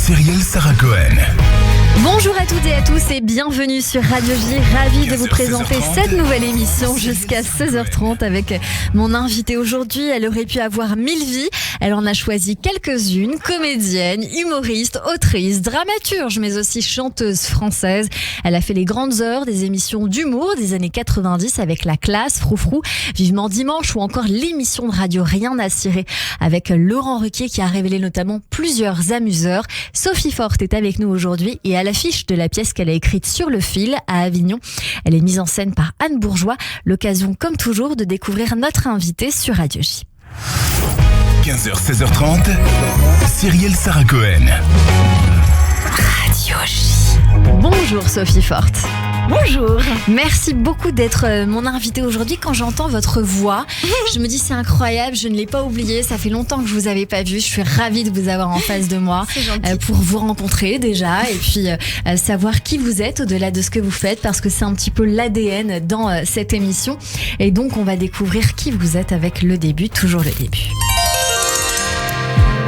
Cyrielle Sarah Cohen. Bonjour à toutes et à tous et bienvenue sur Radio J. Ravie de vous présenter cette nouvelle émission jusqu'à 16h30 avec mon invitée aujourd'hui. Elle aurait pu avoir 1000 vies. Elle en a choisi quelques-unes. Comédienne, humoriste, autrice, dramaturge, mais aussi chanteuse française. Elle a fait les grandes heures des émissions d'humour des années 90 avec La Classe, Froufrou, Vivement Dimanche ou encore l'émission de radio Rien à cirer avec Laurent Ruquier qui a révélé notamment plusieurs amuseurs. Sophie Forte est avec nous aujourd'hui et à l'affiche de la pièce qu'elle a écrite Sur le fil à Avignon. Elle est mise en scène par Anne Bourgeois. L'occasion, comme toujours, de découvrir notre invitée sur Radio J. 15h, 16h30, Cyrielle Sarah Cohen. Radio J. Bonjour Sophie Forte. Bonjour. Merci beaucoup d'être mon invitée aujourd'hui. Quand j'entends votre voix, je me dis c'est incroyable, je ne l'ai pas oublié. Ça fait longtemps que je vous avais pas vu. Je suis ravie de vous avoir en face de moi pour vous rencontrer déjà et puis savoir qui vous êtes au-delà de ce que vous faites parce que c'est un petit peu l'ADN dans cette émission. Et donc on va découvrir qui vous êtes avec le début, toujours le début.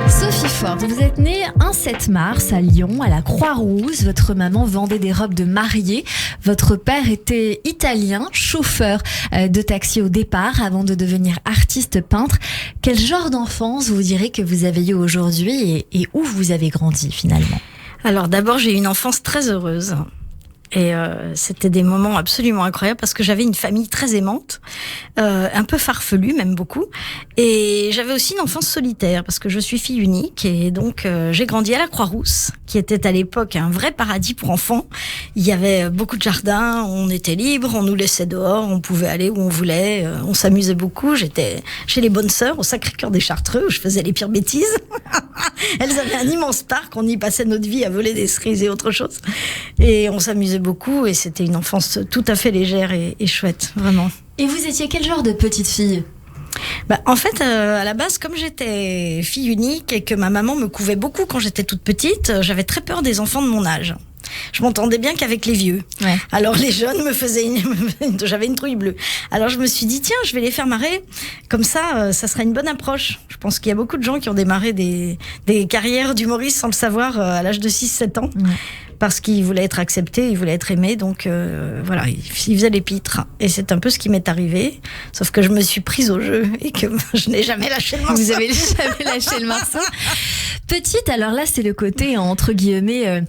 Sophie Forte, vous êtes née un 7 mars à Lyon, à la Croix-Rousse. Votre maman vendait des robes de mariée. Votre père était italien, chauffeur de taxi au départ avant de devenir artiste peintre. Quel genre d'enfance vous direz que vous avez eu aujourd'hui et où vous avez grandi finalement ? Alors d'abord, j'ai eu une enfance très heureuse. Et c'était des moments absolument incroyables parce que j'avais une famille très aimante, un peu farfelue même beaucoup, et j'avais aussi une enfance solitaire parce que je suis fille unique et donc j'ai grandi à la Croix-Rousse qui était à l'époque un vrai paradis pour enfants. Il y avait beaucoup de jardins, on était libre, on nous laissait dehors, on pouvait aller où on voulait, on s'amusait beaucoup. J'étais chez les bonnes sœurs au Sacré-Cœur des Chartreux où je faisais les pires bêtises. Elles avaient un immense parc, on y passait notre vie à voler des cerises et autre chose, et on s'amusait beaucoup et c'était une enfance tout à fait légère et chouette, vraiment. Et vous étiez quel genre de petite fille ? En fait, à la base, comme j'étais fille unique et que ma maman me couvait beaucoup quand j'étais toute petite, j'avais très peur des enfants de mon âge. Je m'entendais bien qu'avec les vieux. Ouais. Alors les jeunes me faisaient j'avais une trouille bleue. Alors je me suis dit, tiens, je vais les faire marrer. Comme ça sera une bonne approche. Je pense qu'il y a beaucoup de gens qui ont démarré des carrières d'humoristes sans le savoir à l'âge de 6-7 ans. Ouais. Parce qu'ils voulaient être acceptés, ils voulaient être aimés, donc voilà, ils faisaient les pitres. Et c'est un peu ce qui m'est arrivé, sauf que je me suis prise au jeu et que je n'ai jamais lâché le morceau. Vous avez jamais lâché le morceau. Petite, alors là, c'est le côté, entre guillemets,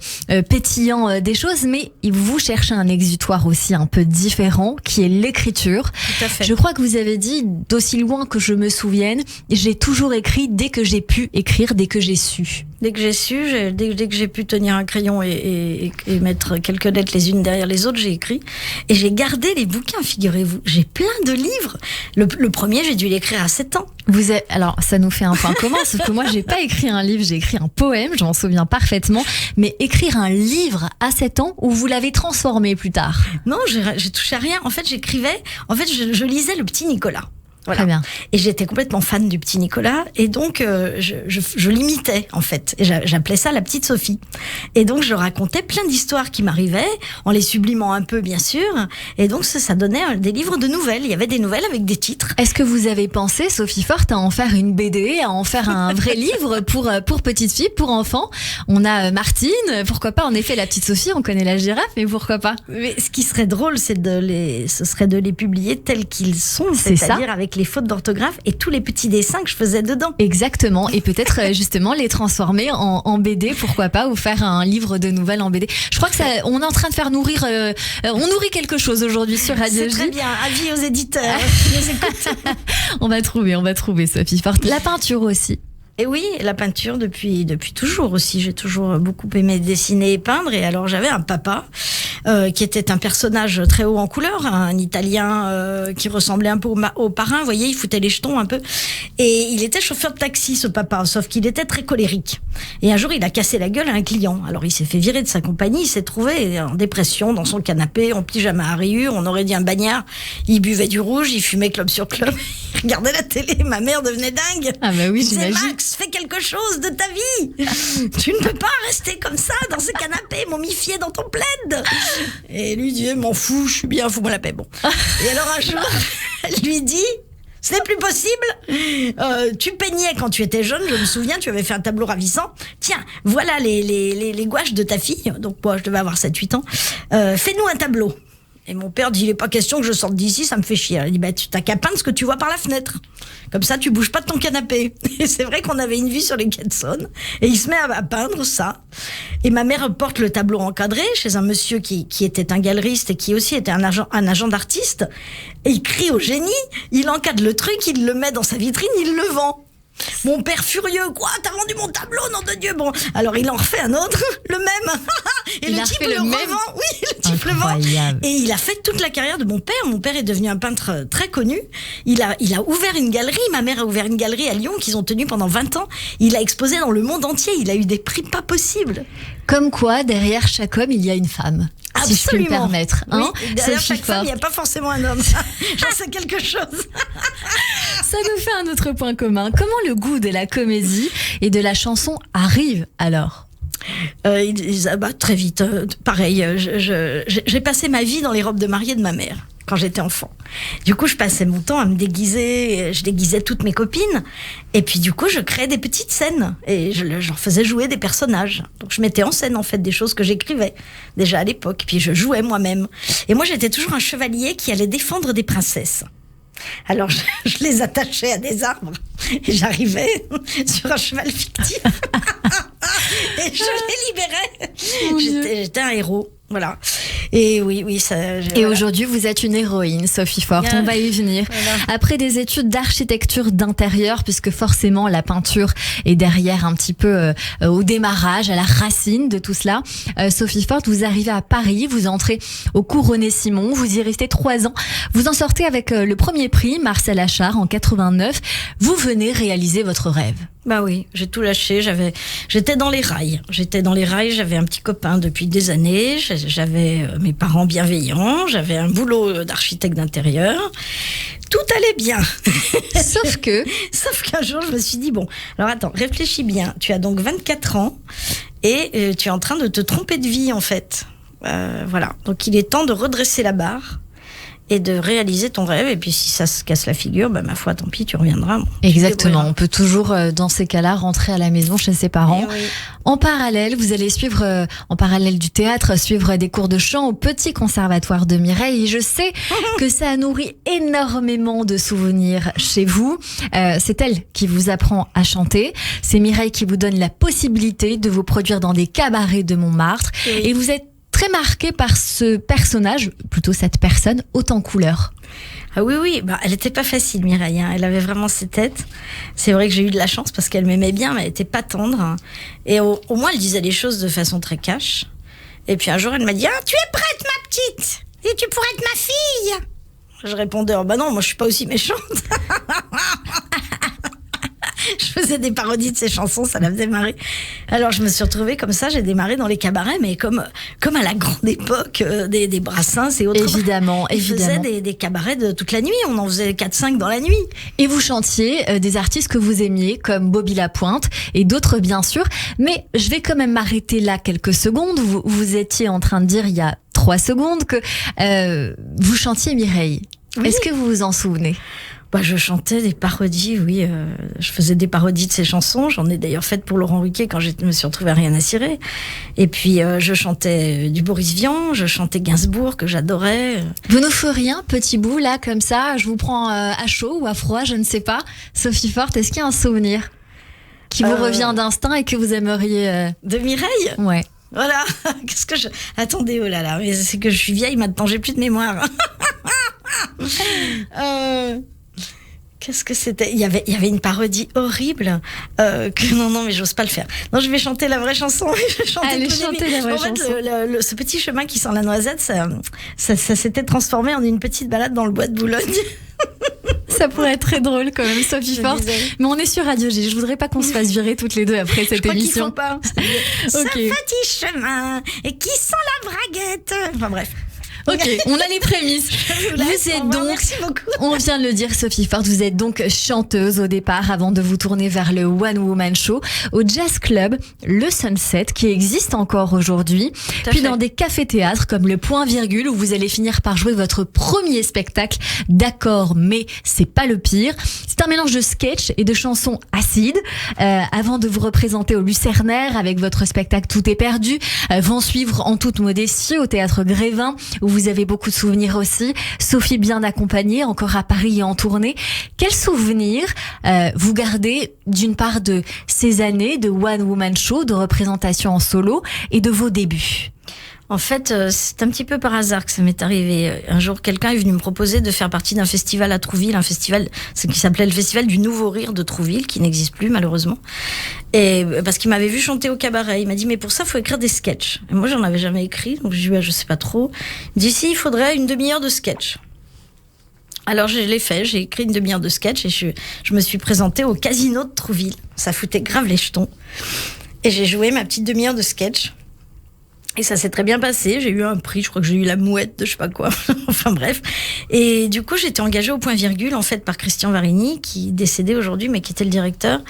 pétillant des choses, mais vous cherchez un exutoire aussi un peu différent, qui est l'écriture. Tout à fait. Je crois que vous avez dit, d'aussi loin que je me souvienne, j'ai toujours écrit dès que j'ai pu écrire, dès que j'ai su. Dès que j'ai su, dès que j'ai pu tenir un crayon et mettre quelques lettres les unes derrière les autres, j'ai écrit. Et j'ai gardé les bouquins, figurez-vous. J'ai plein de livres. Le premier, j'ai dû l'écrire à 7 ans. Alors, ça nous fait un point commun, sauf que moi, j'ai pas écrit un livre, j'ai écrit un poème, je m'en souviens parfaitement. Mais écrire un livre à 7 ans, ou vous l'avez transformé plus tard ? Non, j'ai touché à rien. En fait, j'écrivais. En fait, je lisais Le Petit Nicolas. Voilà. Très bien. Et j'étais complètement fan du Petit Nicolas et donc je l'imitais en fait et j'appelais ça la petite Sophie et donc je racontais plein d'histoires qui m'arrivaient en les sublimant un peu bien sûr et donc ça donnait des livres de nouvelles. Il y avait des nouvelles avec des titres. Est-ce que vous avez pensé, Sophie Forte, à en faire une BD, à en faire un vrai livre pour petites filles, pour enfants ? On a Martine, pourquoi pas, en effet la petite Sophie, on connaît la girafe, mais pourquoi pas ? Mais ce qui serait drôle, ce serait de les publier tels qu'ils sont, c'est-à-dire avec les fautes d'orthographe et tous les petits dessins que je faisais dedans. Exactement, et peut-être justement les transformer en BD, pourquoi pas, ou faire un livre de nouvelles en BD. Je crois que on est en train de faire nourrir, on nourrit quelque chose aujourd'hui sur Radio J. C'est très bien, avis aux éditeurs qui nous écoutent. On va trouver Sophie Forte. La peinture aussi. Et oui, la peinture depuis toujours aussi. J'ai toujours beaucoup aimé dessiner et peindre. Et alors j'avais un papa qui était un personnage très haut en couleur, un Italien qui ressemblait un peu au parrain. Vous voyez, il foutait les jetons un peu. Et il était chauffeur de taxi, ce papa, sauf qu'il était très colérique. Et un jour, il a cassé la gueule à un client. Alors il s'est fait virer de sa compagnie. Il s'est trouvé en dépression dans son canapé, en pyjama à rayures. On aurait dit un bagnard. Il buvait du rouge, il fumait clope sur clope. Il regardait la télé. Ma mère devenait dingue. Ah bah oui, j'imagine. Max, fais quelque chose de ta vie. Tu ne peux pas rester comme ça dans ce canapé, momifié dans ton plaid. Et lui dit, m'en fous, je suis bien, fous-moi la paix. Bon. Et alors un jour, elle lui dit, Ce n'est plus possible. Tu peignais quand tu étais jeune, je me souviens, tu avais fait un tableau ravissant. Tiens, voilà les gouaches de ta fille. Donc moi, je devais avoir 7-8 ans. Fais-nous un tableau. Et mon père dit, il n'est pas question que je sorte d'ici, ça me fait chier. Il dit, tu t'as qu'à peindre ce que tu vois par la fenêtre. Comme ça, tu bouges pas de ton canapé. Et c'est vrai qu'on avait une vue sur les quais de Saône. Et il se met à peindre ça. Et ma mère porte le tableau encadré chez un monsieur qui était un galeriste et qui aussi était un agent d'artiste. Et il crie au génie, il encadre le truc, il le met dans sa vitrine, il le vend. Mon père furieux, quoi, t'as vendu mon tableau, nom de Dieu. Bon, alors il en refait un autre, le même. Et le type le revend. Oui, le type le vend. Et il a fait toute la carrière de mon père. Mon père est devenu un peintre très connu. Il a ouvert une galerie. Ma mère a ouvert une galerie à Lyon qu'ils ont tenue pendant 20 ans. Il a exposé dans le monde entier. Il a eu des prix pas possibles. Comme quoi, derrière chaque homme, il y a une femme. Absolument. Si je peux me permettre. Hein, oui, derrière chaque femme, il n'y a pas forcément un homme. J'en sais quelque chose. Ça nous fait un autre point commun. Comment le goût de la comédie et de la chanson arrive alors ? Très vite. Pareil, j'ai passé ma vie dans les robes de mariée de ma mère quand j'étais enfant. Du coup, je passais mon temps à me déguiser. Je déguisais toutes mes copines. Et puis, du coup, je créais des petites scènes. Et je leur faisais jouer des personnages. Donc, je mettais en scène, en fait, des choses que j'écrivais déjà à l'époque. Puis, je jouais moi-même. Et moi, j'étais toujours un chevalier qui allait défendre des princesses. Alors, je les attachais à des arbres. Et j'arrivais sur un cheval fictif. Et je les libérais. J'étais un héros. Voilà. Et oui, ça. Et aujourd'hui, vous êtes une héroïne, Sophie Forte. On va y venir. Voilà. Après des études d'architecture d'intérieur, puisque forcément la peinture est derrière un petit peu au démarrage, à la racine de tout cela. Sophie Forte, vous arrivez à Paris, vous entrez au cours René-Simon, vous y restez 3 ans. Vous en sortez avec le premier prix, Marcel Achard, en 89. Vous venez réaliser votre rêve. Bah oui, j'ai tout lâché. J'étais dans les rails. J'avais un petit copain depuis des années. J'avais mes parents bienveillants. J'avais un boulot d'architecte d'intérieur. Tout allait bien. Sauf qu'un jour, je me suis dit, bon, alors attends, réfléchis bien. Tu as donc 24 ans et tu es en train de te tromper de vie, en fait. Voilà. Donc, il est temps de redresser la barre et de réaliser ton rêve. Et puis, si ça se casse la figure, ma foi, tant pis, tu reviendras. Bon, exactement. On peut toujours, dans ces cas-là, rentrer à la maison chez ses parents. Oui. En parallèle, vous allez suivre, en parallèle du théâtre, suivre des cours de chant au Petit Conservatoire de Mireille. Et je sais que ça a nourri énormément de souvenirs chez vous. C'est elle qui vous apprend à chanter. C'est Mireille qui vous donne la possibilité de vous produire dans des cabarets de Montmartre. Oui. Et vous êtes très marqué par ce personnage, plutôt cette personne, haute en couleurs. Ah oui, elle était pas facile, Mireille. Elle avait vraiment ses têtes. C'est vrai que j'ai eu de la chance parce qu'elle m'aimait bien, mais elle était pas tendre. Et au moins, elle disait les choses de façon très cash. Et puis un jour, elle m'a dit, tu es prête, ma petite ? Et tu pourrais être ma fille ? Je répondais, non, moi je suis pas aussi méchante. Je faisais des parodies de ses chansons, ça la faisait marrer. Alors je me suis retrouvée comme ça, j'ai démarré dans les cabarets, mais comme à la grande époque des Brassens et autres. Évidemment. Ils faisaient des cabarets de toute la nuit, on en faisait 4-5 dans la nuit. Et vous chantiez des artistes que vous aimiez, comme Bobby Lapointe et d'autres bien sûr. Mais je vais quand même m'arrêter là quelques secondes. Vous étiez en train de dire il y a 3 secondes que vous chantiez Mireille. Oui. Est-ce que vous vous en souvenez ? Je chantais des parodies, oui. Je faisais des parodies de ses chansons. J'en ai d'ailleurs faites pour Laurent Ruquier quand je me suis retrouvée à rien à cirer. Et puis, je chantais du Boris Vian, je chantais Gainsbourg, que j'adorais. Vous nous feriez un petit bout, là, comme ça ? Je vous prends à chaud ou à froid, je ne sais pas. Sophie Forte, est-ce qu'il y a un souvenir qui vous revient d'instinct et que vous aimeriez... De Mireille ? Ouais. Voilà. Qu'est-ce que je... Attendez, oh là là, mais c'est que je suis vieille maintenant, j'ai plus de mémoire. Qu'est-ce que c'était ? Il y avait une parodie horrible que non mais j'ose pas le faire. Non, je vais chanter la vraie chanson. Allez, chanter la vraie chanson. En fait, ce petit chemin qui sent la noisette, ça s'était transformé en une petite balade dans le bois de Boulogne. Ça pourrait être très drôle quand même, Sophie Forte. Mais on est sur Radio G. Je voudrais pas qu'on se fasse virer toutes les deux après cette émission. Je crois qu'il faut pas. Ce petit chemin qui sent la braguette. Enfin bref. Ok, on a les prémices. Vous êtes donc, merci beaucoup. on vient de le dire, Sophie Forte, vous êtes donc chanteuse au départ avant de vous tourner vers le One Woman Show au Jazz Club, le Sunset, qui existe encore aujourd'hui. Puis dans des cafés-théâtres comme le Point Virgule où vous allez finir par jouer votre premier spectacle. D'accord, mais c'est pas le pire. C'est un mélange de sketch et de chansons acides. Avant de vous représenter au Lucernaire avec votre spectacle Tout est perdu, vont suivre en toute modestie au Théâtre Grévin où vous avez beaucoup de souvenirs aussi. Sophie bien accompagnée, encore à Paris et en tournée. Quels souvenirs vous gardez d'une part de ces années de One Woman Show, de représentation en solo et de vos débuts? En fait, c'est un petit peu par hasard que ça m'est arrivé. Un jour, quelqu'un est venu me proposer de faire partie d'un festival à Trouville, un festival qui s'appelait le Festival du Nouveau Rire de Trouville, qui n'existe plus malheureusement. Et parce qu'il m'avait vu chanter au cabaret, il m'a dit mais pour ça, faut écrire des sketchs. Et moi, j'en avais jamais écrit, donc je lui ai dit je sais pas trop. Il dit si, il faudrait une demi-heure de sketch. Alors je l'ai fait, j'ai écrit une demi-heure de sketch et je me suis présentée au Casino de Trouville. Ça foutait grave les jetons. Et j'ai joué ma petite demi-heure de sketch. Et ça s'est très bien passé, j'ai eu un prix, je crois que j'ai eu la mouette de je sais pas quoi, enfin bref. Et du coup, j'étais engagée au Point Virgule, en fait, par Christian Varigny, qui est décédé aujourd'hui, mais qui était le directeur,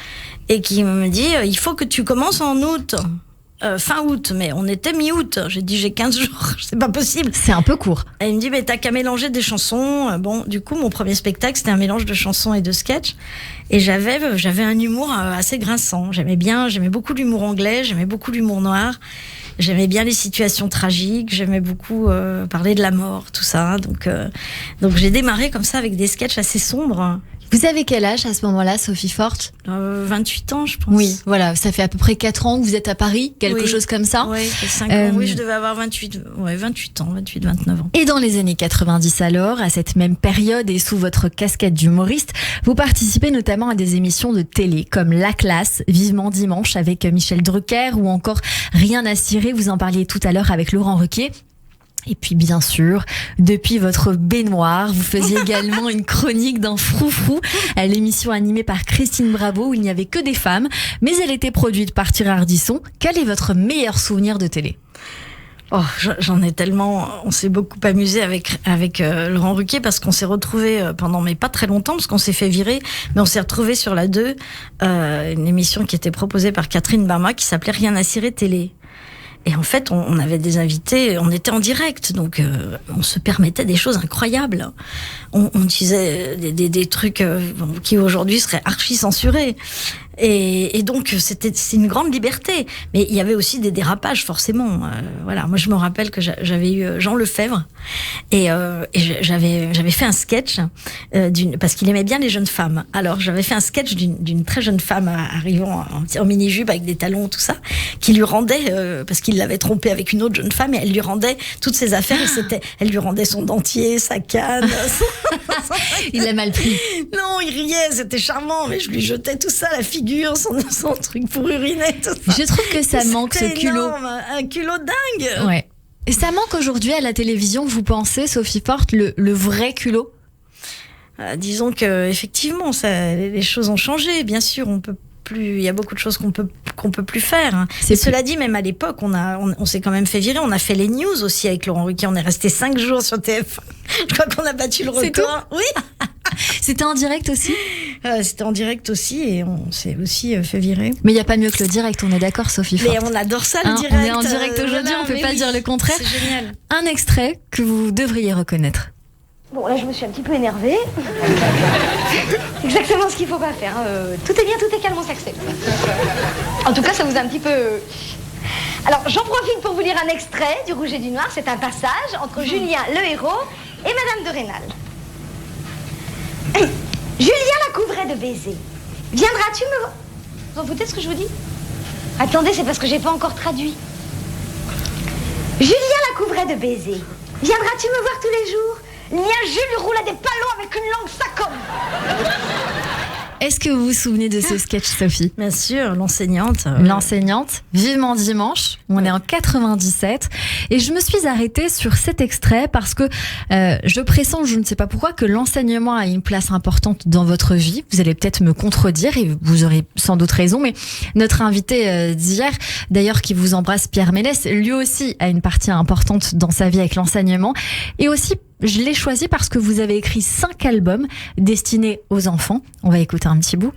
et qui me dit, il faut que tu commences en août. Fin août, mais on était mi-août. J'ai dit, j'ai 15 jours, c'est pas possible. C'est un peu court. Et il me dit, mais t'as qu'à mélanger des chansons. Bon, du coup, mon premier spectacle, c'était un mélange de chansons et de sketchs. Et j'avais un humour assez grinçant. J'aimais beaucoup l'humour anglais, j'aimais beaucoup l'humour noir. J'aimais bien les situations tragiques, j'aimais beaucoup parler de la mort, tout ça. Donc j'ai démarré comme ça avec des sketchs assez sombres. Vous avez quel âge à ce moment-là, Sophie Forte ? 28 ans, je pense. Oui, voilà, ça fait à peu près 4 ans que vous êtes à Paris, quelque chose comme ça. Oui, 5 ans. Oui, je devais avoir 28 ans, 29 ans. Et dans les années 90 alors, à cette même période et sous votre casquette d'humoriste, vous participez notamment à des émissions de télé comme La Classe, Vivement Dimanche avec Michel Drucker ou encore Rien à cirer, vous en parliez tout à l'heure avec Laurent Ruquier. Et puis bien sûr, depuis votre baignoire, vous faisiez également une chronique dans Froufrou, à l'émission animée par Christine Bravo où il n'y avait que des femmes, mais elle était produite par Thierry Ardisson. Quel est votre meilleur souvenir de télé ? Oh, j'en ai tellement. On s'est beaucoup amusé avec Laurent Ruquier parce qu'on s'est retrouvés pendant, mais pas très longtemps, parce qu'on s'est fait virer, mais on s'est retrouvés sur la 2, une émission qui était proposée par Catherine Barma qui s'appelait Rien à cirer télé. Et en fait, on avait des invités, on était en direct, donc on se permettait des choses incroyables. On disait des trucs qui aujourd'hui seraient archi censurés. Et donc c'est une grande liberté, mais il y avait aussi des dérapages forcément. Voilà, moi je me rappelle que j'avais eu Jean Lefebvre et j'avais fait un sketch parce qu'il aimait bien les jeunes femmes. Alors j'avais fait un sketch d'une très jeune femme arrivant en mini-jupe avec des talons tout ça, qui lui rendait parce qu'il l'avait trompée avec une autre jeune femme et elle lui rendait toutes ses affaires. Elle lui rendait son dentier, sa canne. Il l'a mal pris. Non, il riait, c'était charmant, mais je lui jetais tout ça à la figure. Son truc pour uriner, tout ça. Je trouve que ça manque, ce culot. Énorme, un culot dingue. Ouais. Et ça manque aujourd'hui à la télévision, vous pensez, Sophie Forte, le vrai culot ? Disons que effectivement, les choses ont changé. Bien sûr, on peut plus. Il y a beaucoup de choses qu'on peut plus faire. Cela dit, même à l'époque, on s'est quand même fait virer. On a fait les news aussi avec Laurent Ruquier. On est resté 5 jours sur TF1. Je crois qu'on a battu le record. C'est tout ? Oui. C'était en direct aussi ? C'était en direct aussi et on s'est aussi fait virer. Mais il n'y a pas mieux que le direct, on est d'accord, Sophie Forte. Mais on adore ça, le direct. On est en direct aujourd'hui, on ne peut pas dire le contraire. C'est génial. Un extrait que vous devriez reconnaître. Bon, là, je me suis un petit peu énervée. C'est exactement ce qu'il ne faut pas faire. Tout est bien, tout est calme, on s'accepte. En tout cas, ça vous a un petit peu... Alors, j'en profite pour vous lire un extrait du Rouge et du Noir. C'est un passage entre Julien, le héros, et Madame de Rênal. Julien la couvrait de baisers. Viendras-tu me... Vous en foutez de ce que je vous dis ? Attendez, c'est parce que j'ai pas encore traduit. Julien la couvrait de baisers. Viendras-tu me voir tous les jours ? Le mien Jules roulait des palons avec une langue saccone. Est-ce que vous vous souvenez de ce sketch, Sophie ? Bien sûr, l'enseignante. L'enseignante, Vivement Dimanche, on est en 97 et je me suis arrêtée sur cet extrait parce que je pressens, je ne sais pas pourquoi, que l'enseignement a une place importante dans votre vie. Vous allez peut-être me contredire et vous aurez sans doute raison, mais notre invité d'hier, d'ailleurs qui vous embrasse, Pierre Ménès, lui aussi a une partie importante dans sa vie avec l'enseignement et aussi je l'ai choisi parce que vous avez écrit 5 albums destinés aux enfants. On va écouter un petit bout.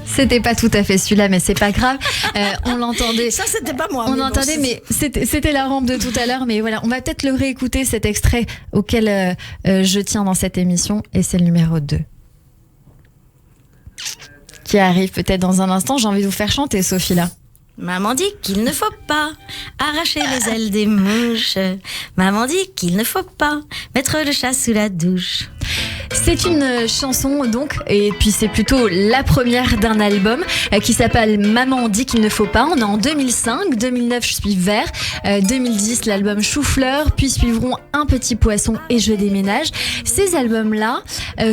C'était pas tout à fait celui-là, mais c'est pas grave. On l'entendait. Ça, c'était pas moi. On entendait, mais c'était la rampe de tout à l'heure. Mais voilà, on va peut-être le réécouter, cet extrait auquel je tiens dans cette émission. Et c'est le numéro 2. Qui arrive peut-être dans un instant. J'ai envie de vous faire chanter, Sophie, là. Maman dit qu'il ne faut pas arracher les ailes des mouches. Maman dit qu'il ne faut pas mettre le chat sous la douche. C'est une chanson donc, et puis c'est plutôt la première d'un album qui s'appelle Maman dit qu'il ne faut pas. On est en 2005, 2009 je suis vert, 2010 l'album Chou-fleur, puis suivront Un petit poisson et Je déménage. Ces albums-là,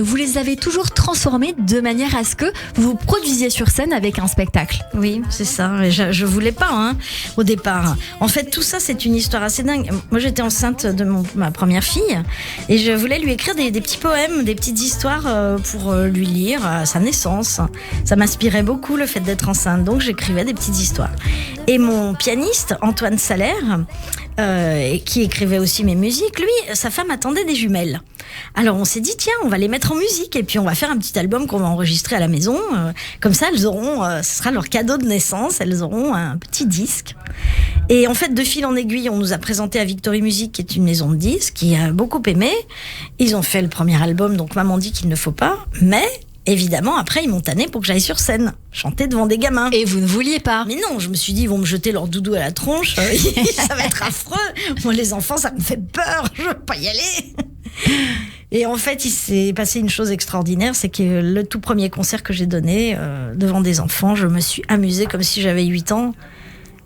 vous les avez toujours transformés de manière à ce que vous vous produisiez sur scène avec un spectacle. Oui, c'est ça. Je voulais pas au départ. En fait, tout ça, c'est une histoire assez dingue. Moi, j'étais enceinte de ma première fille et je voulais lui écrire des petits poèmes, des petites histoires pour lui lire à sa naissance. Ça m'inspirait beaucoup le fait d'être enceinte, donc j'écrivais des petites histoires. Et mon pianiste, Antoine Salaire, qui écrivait aussi mes musiques, lui, sa femme attendait des jumelles. Alors on s'est dit, tiens, on va les mettre en musique et puis on va faire un petit album qu'on va enregistrer à la maison. Comme ça, elles auront, ce sera leur cadeau de naissance, elles auront un petit disque. Et en fait, de fil en aiguille, on nous a présenté à Victory Music, qui est une maison de disques, qui a beaucoup aimé. Ils ont fait le premier album, donc Maman dit qu'il ne faut pas, mais évidemment, après, ils m'ont tanné pour que j'aille sur scène, chanter devant des gamins. Et vous ne vouliez pas? Mais non, je me suis dit, ils vont me jeter leur doudou à la tronche, ça va être affreux. Moi, les enfants, ça me fait peur, je veux pas y aller. Et en fait, il s'est passé une chose extraordinaire, c'est que le tout premier concert que j'ai donné devant des enfants, je me suis amusée comme si j'avais 8 ans.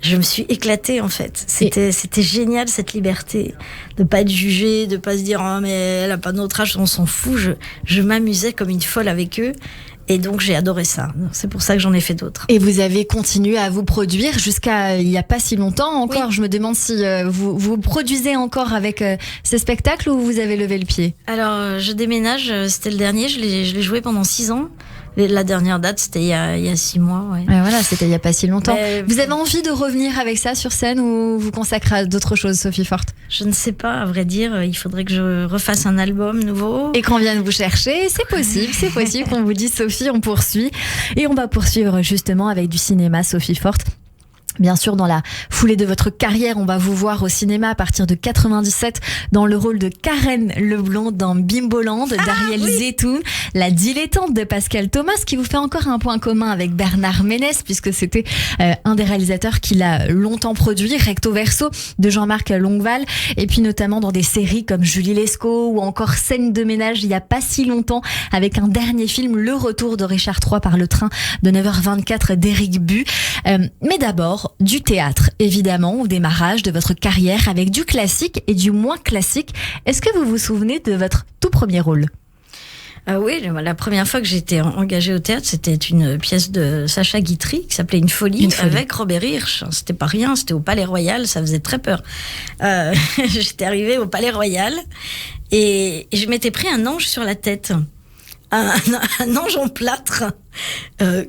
Je me suis éclatée, en fait. C'était génial, cette liberté de pas être jugée, de pas se dire « Oh, mais elle a pas notre âge, on s'en fout ». Je m'amusais comme une folle avec eux. Et donc, j'ai adoré ça. C'est pour ça que j'en ai fait d'autres. Et vous avez continué à vous produire jusqu'à il n'y a pas si longtemps encore. Oui. Je me demande si vous produisez encore avec ces spectacles ou vous avez levé le pied. Alors, Je déménage, c'était le dernier. Je l'ai joué pendant 6 ans. La dernière date, c'était il y a 6 mois. Ouais. Ouais, voilà, c'était il n'y a pas si longtemps. Vous avez envie de revenir avec ça sur scène ou vous consacrez à d'autres choses, Sophie Forte? Je ne sais pas, à vrai dire. Il faudrait que je refasse un album nouveau. Et qu'on vienne vous chercher. C'est possible qu'on vous dise, Sophie, on poursuit. Et on va poursuivre justement avec du cinéma, Sophie Forte. Bien sûr, dans la foulée de votre carrière, on va vous voir au cinéma à partir de 97 dans le rôle de Karen Leblond dans Bimboland d'Ariel Zetoun, la dilettante de Pascal Thomas, qui vous fait encore un point commun avec Bernard Ménès, puisque c'était un des réalisateurs qui l'a longtemps produit, Recto Verso de Jean-Marc Longueval, et puis notamment dans des séries comme Julie Lescaut ou encore Scène de ménage il n'y a pas si longtemps, avec un dernier film, Le Retour de Richard III par le train de 9h24 d'Éric Bu. Mais d'abord, du théâtre, évidemment, au démarrage de votre carrière, avec du classique et du moins classique. Est-ce que vous vous souvenez de votre tout premier rôle ? Oui, la première fois que j'étais engagée au théâtre, c'était une pièce de Sacha Guitry qui s'appelait Une folie avec Robert Hirsch. C'était pas rien, c'était au Palais Royal, ça faisait très peur. J'étais arrivée au Palais Royal et je m'étais pris un ange sur la tête. Un ange en plâtre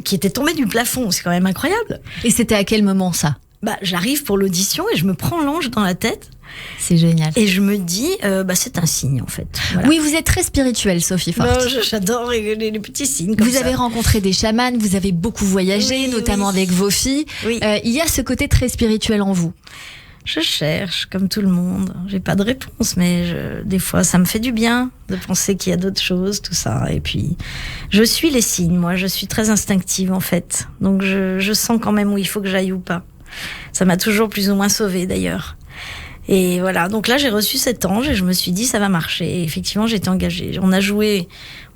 qui était tombé du plafond, c'est quand même incroyable. Et c'était à quel moment ça ? J'arrive pour l'audition et je me prends l'ange dans la tête. C'est génial. Et je me dis, c'est un signe en fait. Voilà. Oui, vous êtes très spirituelle, Sophie Forte. J'adore les petits signes comme ça. Vous avez rencontré des chamans, vous avez beaucoup voyagé, notamment avec vos filles. Oui. Il y a ce côté très spirituel en vous. Je cherche, comme tout le monde. J'ai pas de réponse, mais des fois, ça me fait du bien de penser qu'il y a d'autres choses, tout ça. Et puis, je suis les signes, moi. Je suis très instinctive, en fait. Donc, je sens quand même où il faut que j'aille ou pas. Ça m'a toujours plus ou moins sauvée, d'ailleurs. Et voilà. Donc là, j'ai reçu cet ange et je me suis dit, ça va marcher. Et effectivement, j'étais engagée. On a joué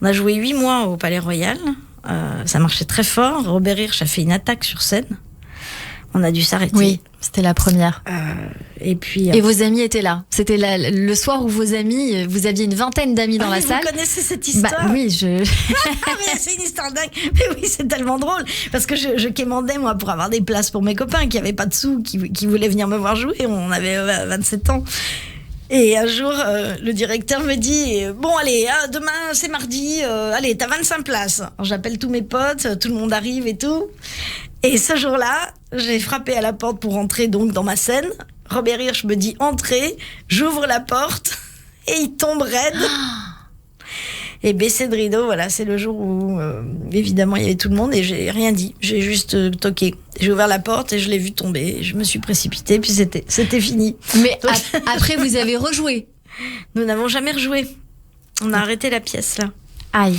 8 mois au Palais Royal. Ça marchait très fort. Robert Hirsch a fait une attaque sur scène. On a dû s'arrêter. Oui, c'était la première. Et puis. Et vos amis étaient là. C'était le soir où vos amis, vous aviez une vingtaine d'amis dans la salle. Vous connaissez cette histoire? Bah oui, mais c'est une histoire dingue. Mais oui, c'est tellement drôle. Parce que je quémandais, moi, pour avoir des places pour mes copains qui n'avaient pas de sous, qui voulaient venir me voir jouer. On avait 27 ans. Et un jour, le directeur me dit « Bon, allez, demain, c'est mardi. Allez, t'as 25 places. » Alors, j'appelle tous mes potes, tout le monde arrive et tout. Et ce jour-là, j'ai frappé à la porte pour entrer donc dans ma scène. Robert Hirsch me dit « Entrez », j'ouvre la porte et il tombe raide. Et baissé de rideau, voilà, c'est le jour où, évidemment, il y avait tout le monde et j'ai rien dit. J'ai juste toqué. J'ai ouvert la porte et je l'ai vu tomber. Je me suis précipitée, puis c'était fini. Mais après, vous avez rejoué? Nous n'avons jamais rejoué. On a arrêté la pièce, là. Aïe.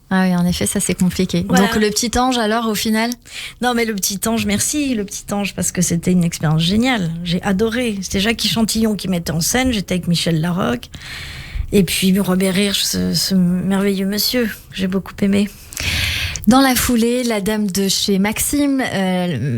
Ah oui, en effet, ça c'est compliqué. Voilà. Donc le petit ange, alors, au final? Non, mais le petit ange, merci, le petit ange, parce que c'était une expérience géniale. J'ai adoré. C'était Jackie Chantillon qui mettait en scène. J'étais avec Michel Larocque. Et puis Robert Hirsch, ce merveilleux monsieur que j'ai beaucoup aimé. Dans la foulée, La Dame de chez Maxime,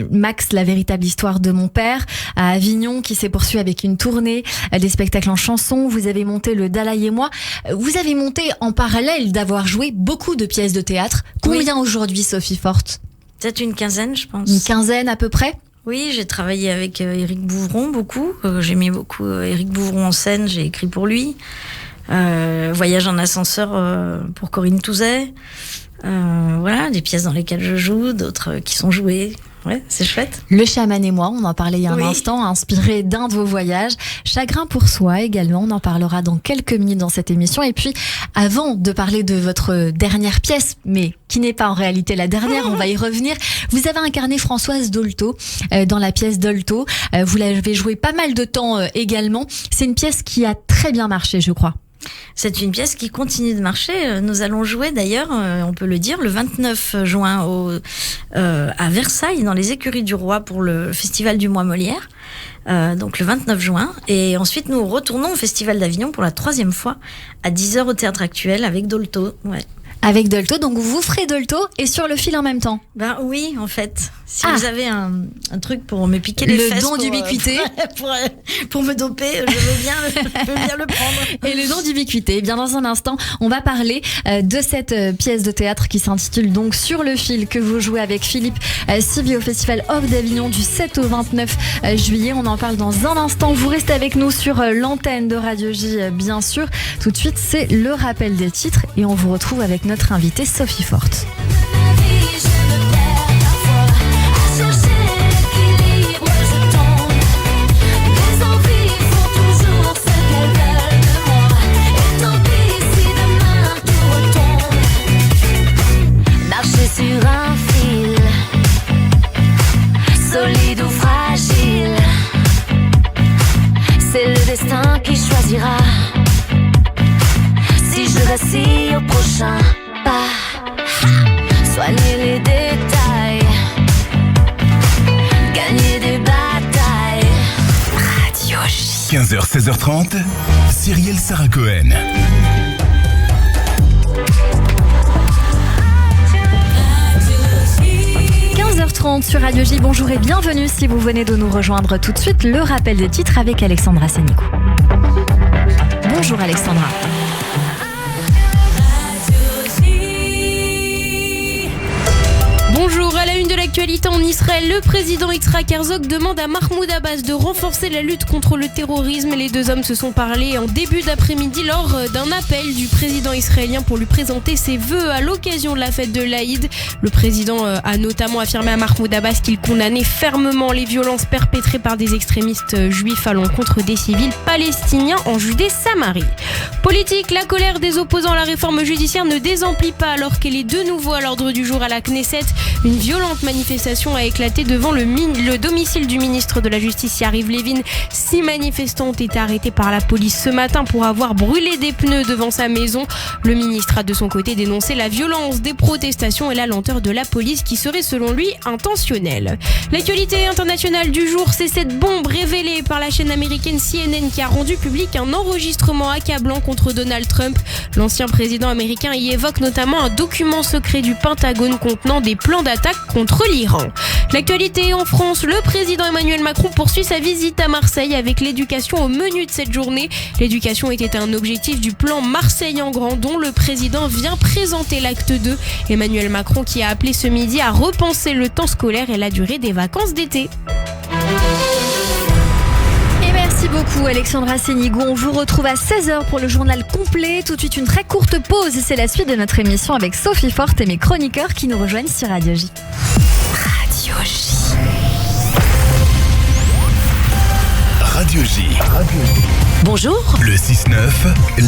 Max, la véritable histoire de mon père, à Avignon, qui s'est poursuivie avec une tournée des spectacles en chanson. Vous avez monté Le Dalai et moi. Vous avez monté en parallèle d'avoir joué beaucoup de pièces de théâtre. Combien aujourd'hui, Sophie Forte? Peut-être une quinzaine, je pense. Une quinzaine à peu près? Oui, j'ai travaillé avec Éric Bouvron beaucoup. J'ai mis beaucoup Éric Bouvron en scène, j'ai écrit pour lui. Voyage en ascenseur pour Corinne Touzet. Voilà, des pièces dans lesquelles je joue, d'autres qui sont jouées. Ouais, c'est chouette. Le chaman et moi, on en parlait il y a un instant, inspiré d'un de vos voyages. Chagrin pour soi également, on en parlera dans quelques minutes dans cette émission. Et puis, avant de parler de votre dernière pièce, mais qui n'est pas en réalité la dernière, on va y revenir. Vous avez incarné Françoise Dolto dans la pièce Dolto. Vous l'avez joué pas mal de temps également. C'est une pièce qui a très bien marché, je crois. C'est une pièce qui continue de marcher. Nous allons jouer d'ailleurs, on peut le dire, le 29 juin à Versailles, dans les Écuries du Roi, pour le Festival du Mois Molière. Donc le 29 juin. Et ensuite, nous retournons au Festival d'Avignon pour la 3e fois, à 10h au Théâtre Actuel, avec Dolto. Ouais. Avec Dolto, donc vous ferez Dolto et sur le fil en même temps? Ben oui, en fait. Si vous avez un truc pour me piquer les fesses... Le don d'ubiquité. Pour me doper, je veux bien le prendre. Et le don d'ubiquité. Eh bien, dans un instant, on va parler de cette pièce de théâtre qui s'intitule donc Sur le fil, que vous jouez avec Philippe Sivy au Festival Off d'Avignon du 7 au 29 juillet. On en parle dans un instant. Vous restez avec nous sur l'antenne de Radio J, bien sûr. Tout de suite, c'est le rappel des titres et on vous retrouve avec notre invitée Sophie Forte. Sur un fil, solide ou fragile, c'est le destin qui choisira si je vacille au prochain pas. Soigner les détails, gagner des batailles. Radio J. 15h, 16h30, Cyrielle Sarah Cohen. 15h30 sur Radio J, bonjour et bienvenue si vous venez de nous rejoindre tout de suite. Le rappel des titres avec Alexandra Sénico. Bonjour Alexandra. Bonjour, à la une de l'actualité en Israël, le président Yitzhak Herzog demande à Mahmoud Abbas de renforcer la lutte contre le terrorisme. Les deux hommes se sont parlé en début d'après-midi lors d'un appel du président israélien pour lui présenter ses vœux à l'occasion de la fête de l'Aïd. Le président a notamment affirmé à Mahmoud Abbas qu'il condamnait fermement les violences perpétrées par des extrémistes juifs à l'encontre des civils palestiniens en Judée-Samarie. Politique, la colère des opposants à la réforme judiciaire ne désemplit pas alors qu'elle est de nouveau à l'ordre du jour à la Knesset. Une violente manifestation a éclaté devant le domicile du ministre de la Justice Yariv Levin. 6 manifestants ont été arrêtés par la police ce matin pour avoir brûlé des pneus devant sa maison. Le ministre a de son côté dénoncé la violence des protestations et la lenteur de la police qui serait selon lui intentionnelle. L'actualité internationale du jour, c'est cette bombe révélée par la chaîne américaine CNN qui a rendu public un enregistrement accablant contre Donald Trump. L'ancien président américain y évoque notamment un document secret du Pentagone contenant des plans d'attaque contre l'Iran. L'actualité en France, le président Emmanuel Macron poursuit sa visite à Marseille avec l'éducation au menu de cette journée. L'éducation était un objectif du plan Marseille en grand dont le président vient présenter l'acte 2. Emmanuel Macron qui a appelé ce midi à repenser le temps scolaire et la durée des vacances d'été. Merci beaucoup Alexandra Sénigo. On vous retrouve à 16h pour le journal complet. Tout de suite une très courte pause. C'est la suite de notre émission avec Sophie Forte et mes chroniqueurs qui nous rejoignent sur Radio J. Radio J. Radio J. Bonjour, Le 6-9,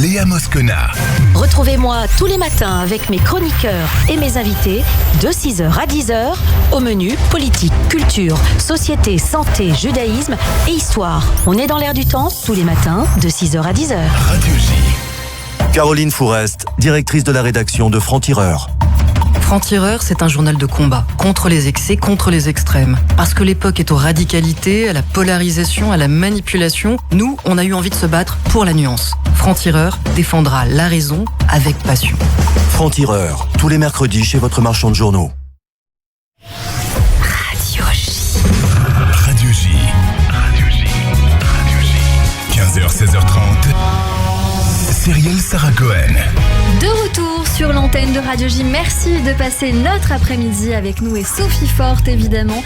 Léa Moscona. retrouvez-moi tous les matins avec mes chroniqueurs et mes invités de 6h à 10h au menu politique, culture, société, santé, judaïsme et histoire. On est dans l'air du temps tous les matins de 6h à 10h. Radio J. Caroline Fourest, directrice de la rédaction de Franc-Tireur. Franc-Tireur, c'est un journal de combat, contre les excès, contre les extrêmes. Parce que l'époque est aux radicalités, à la polarisation, à la manipulation, nous, on a eu envie de se battre pour la nuance. Franc-Tireur défendra la raison avec passion. Franc-Tireur, tous les mercredis chez votre marchand de journaux. Radio J. Radio J. Radio J. Radio J. 15h, 16h30. Cyrielle Sarah Cohen. De retour sur l'antenne de Radio J. Merci de passer notre après-midi avec nous et Sophie Forte, évidemment.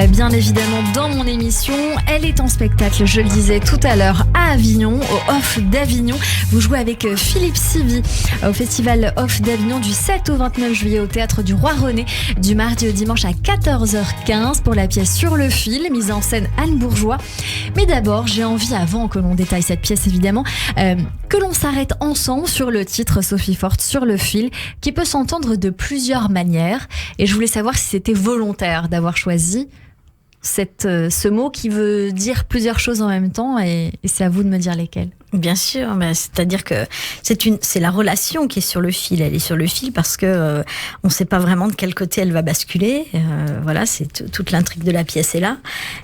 Bien évidemment, dans mon émission. Elle est en spectacle, je le disais tout à l'heure, à Avignon, au Off d'Avignon. Vous jouez avec Philippe Sivy au Festival Off d'Avignon du 7 au 29 juillet au Théâtre du Roi René, du mardi au dimanche à 14h15 pour la pièce Sur le fil, mise en scène Anne Bourgeois. Mais d'abord, j'ai envie, avant que l'on détaille cette pièce évidemment, que l'on s'arrête ensemble sur le titre Sophie Forte, Sur le fil, qui peut s'entendre de plusieurs manières. Et je voulais savoir si c'était volontaire d'avoir choisi ce mot qui veut dire plusieurs choses en même temps, et c'est à vous de me dire lesquelles. Bien sûr, mais c'est-à-dire que c'est la relation qui est sur le fil. Elle est sur le fil parce que on ne sait pas vraiment de quel côté elle va basculer. Voilà, c'est toute l'intrigue de la pièce est là.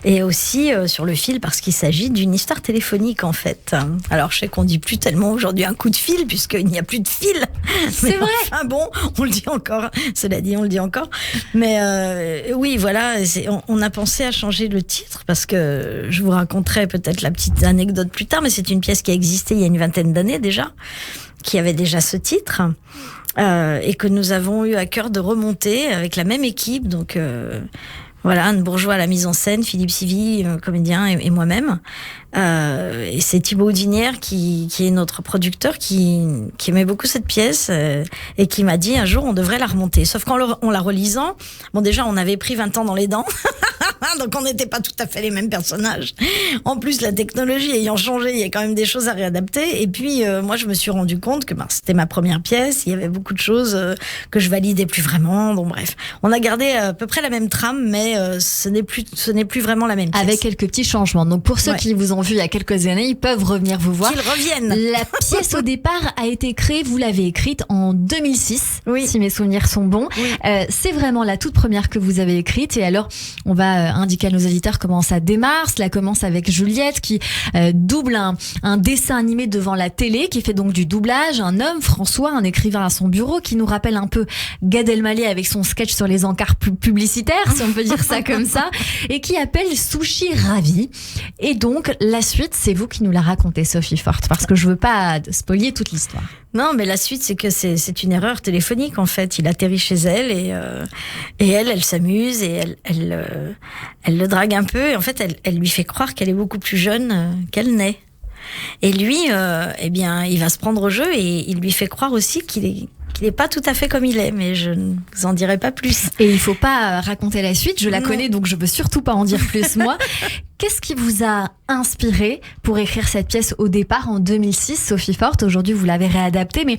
Et aussi sur le fil parce qu'il s'agit d'une histoire téléphonique en fait. Alors je sais qu'on dit plus tellement aujourd'hui un coup de fil puisqu'il n'y a plus de fil. C'est vrai. Enfin bon, on le dit encore. Cela dit, on le dit encore. Mais oui, voilà, on a pensé à changer le titre parce que je vous raconterai peut-être la petite anecdote plus tard, mais c'est une pièce qui a existé il y a une vingtaine d'années déjà, qui avait déjà ce titre, et que nous avons eu à cœur de remonter avec la même équipe. Donc voilà, Anne Bourgeois à la mise en scène, Philippe Sivy, comédien, et moi-même. Et c'est Thibaut Houdinière qui est notre producteur, qui aimait beaucoup cette pièce et qui m'a dit un jour on devrait la remonter. Sauf qu'en la relisant, bon déjà on avait pris 20 ans dans les dents, donc on n'était pas tout à fait les mêmes personnages. En plus la technologie ayant changé, il y a quand même des choses à réadapter. Et puis moi je me suis rendu compte que c'était ma première pièce, il y avait beaucoup de choses que je validais plus vraiment. Donc bref, on a gardé à peu près la même trame, mais ce n'est plus vraiment la même pièce. Avec quelques petits changements. Donc pour ceux qui vous ont vu il y a quelques années, ils peuvent revenir vous voir. Qu'ils reviennent. La pièce au départ a été créée, vous l'avez écrite en 2006, si mes souvenirs sont bons. Oui. C'est vraiment la toute première que vous avez écrite. Et alors, on va indiquer à nos auditeurs comment ça démarre. Cela commence avec Juliette qui double un dessin animé devant la télé, qui fait donc du doublage. Un homme, François, un écrivain à son bureau, qui nous rappelle un peu Gad Elmaleh avec son sketch sur les encarts publicitaires, si on peut dire ça comme ça, et qui appelle Sushi Ravi. Et donc, la suite, c'est vous qui nous la racontez, Sophie Forte, parce que je veux pas spolier toute l'histoire. Non, mais la suite, c'est que c'est une erreur téléphonique, en fait. Il atterrit chez elle et elle s'amuse et elle le drague un peu. Et en fait, elle lui fait croire qu'elle est beaucoup plus jeune qu'elle n'est. Et lui, eh bien, il va se prendre au jeu et il lui fait croire aussi qu'il n'est pas tout à fait comme il est, mais je ne vous en dirai pas plus. Et il ne faut pas raconter la suite, je la connais, donc je ne veux surtout pas en dire plus, moi. Qu'est-ce qui vous a inspiré pour écrire cette pièce au départ en 2006, Sophie Forte? Aujourd'hui, vous l'avez réadaptée, mais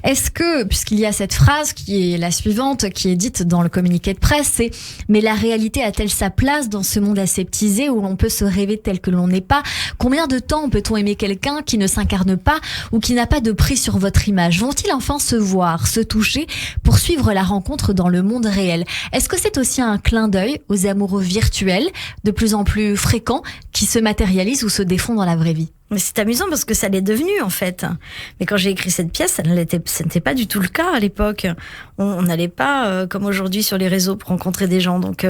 est-ce que, puisqu'il y a cette phrase qui est la suivante, qui est dite dans le communiqué de presse, c'est « Mais la réalité a-t-elle sa place dans ce monde aseptisé où l'on peut se rêver tel que l'on n'est pas? Combien de temps peut-on aimer quelqu'un qui ne s'incarne pas ou qui n'a pas de prix sur votre image? Vont-ils enfin se voir? voir, se toucher, pour suivre la rencontre dans le monde réel. Est-ce que c'est aussi un clin d'œil aux amoureux virtuels, de plus en plus fréquents, qui se matérialisent ou se défont dans la vraie vie ? Mais c'est amusant parce que ça l'est devenu en fait. Mais quand j'ai écrit cette pièce, ce n'était pas du tout le cas à l'époque. On n'allait pas comme aujourd'hui sur les réseaux pour rencontrer des gens. Donc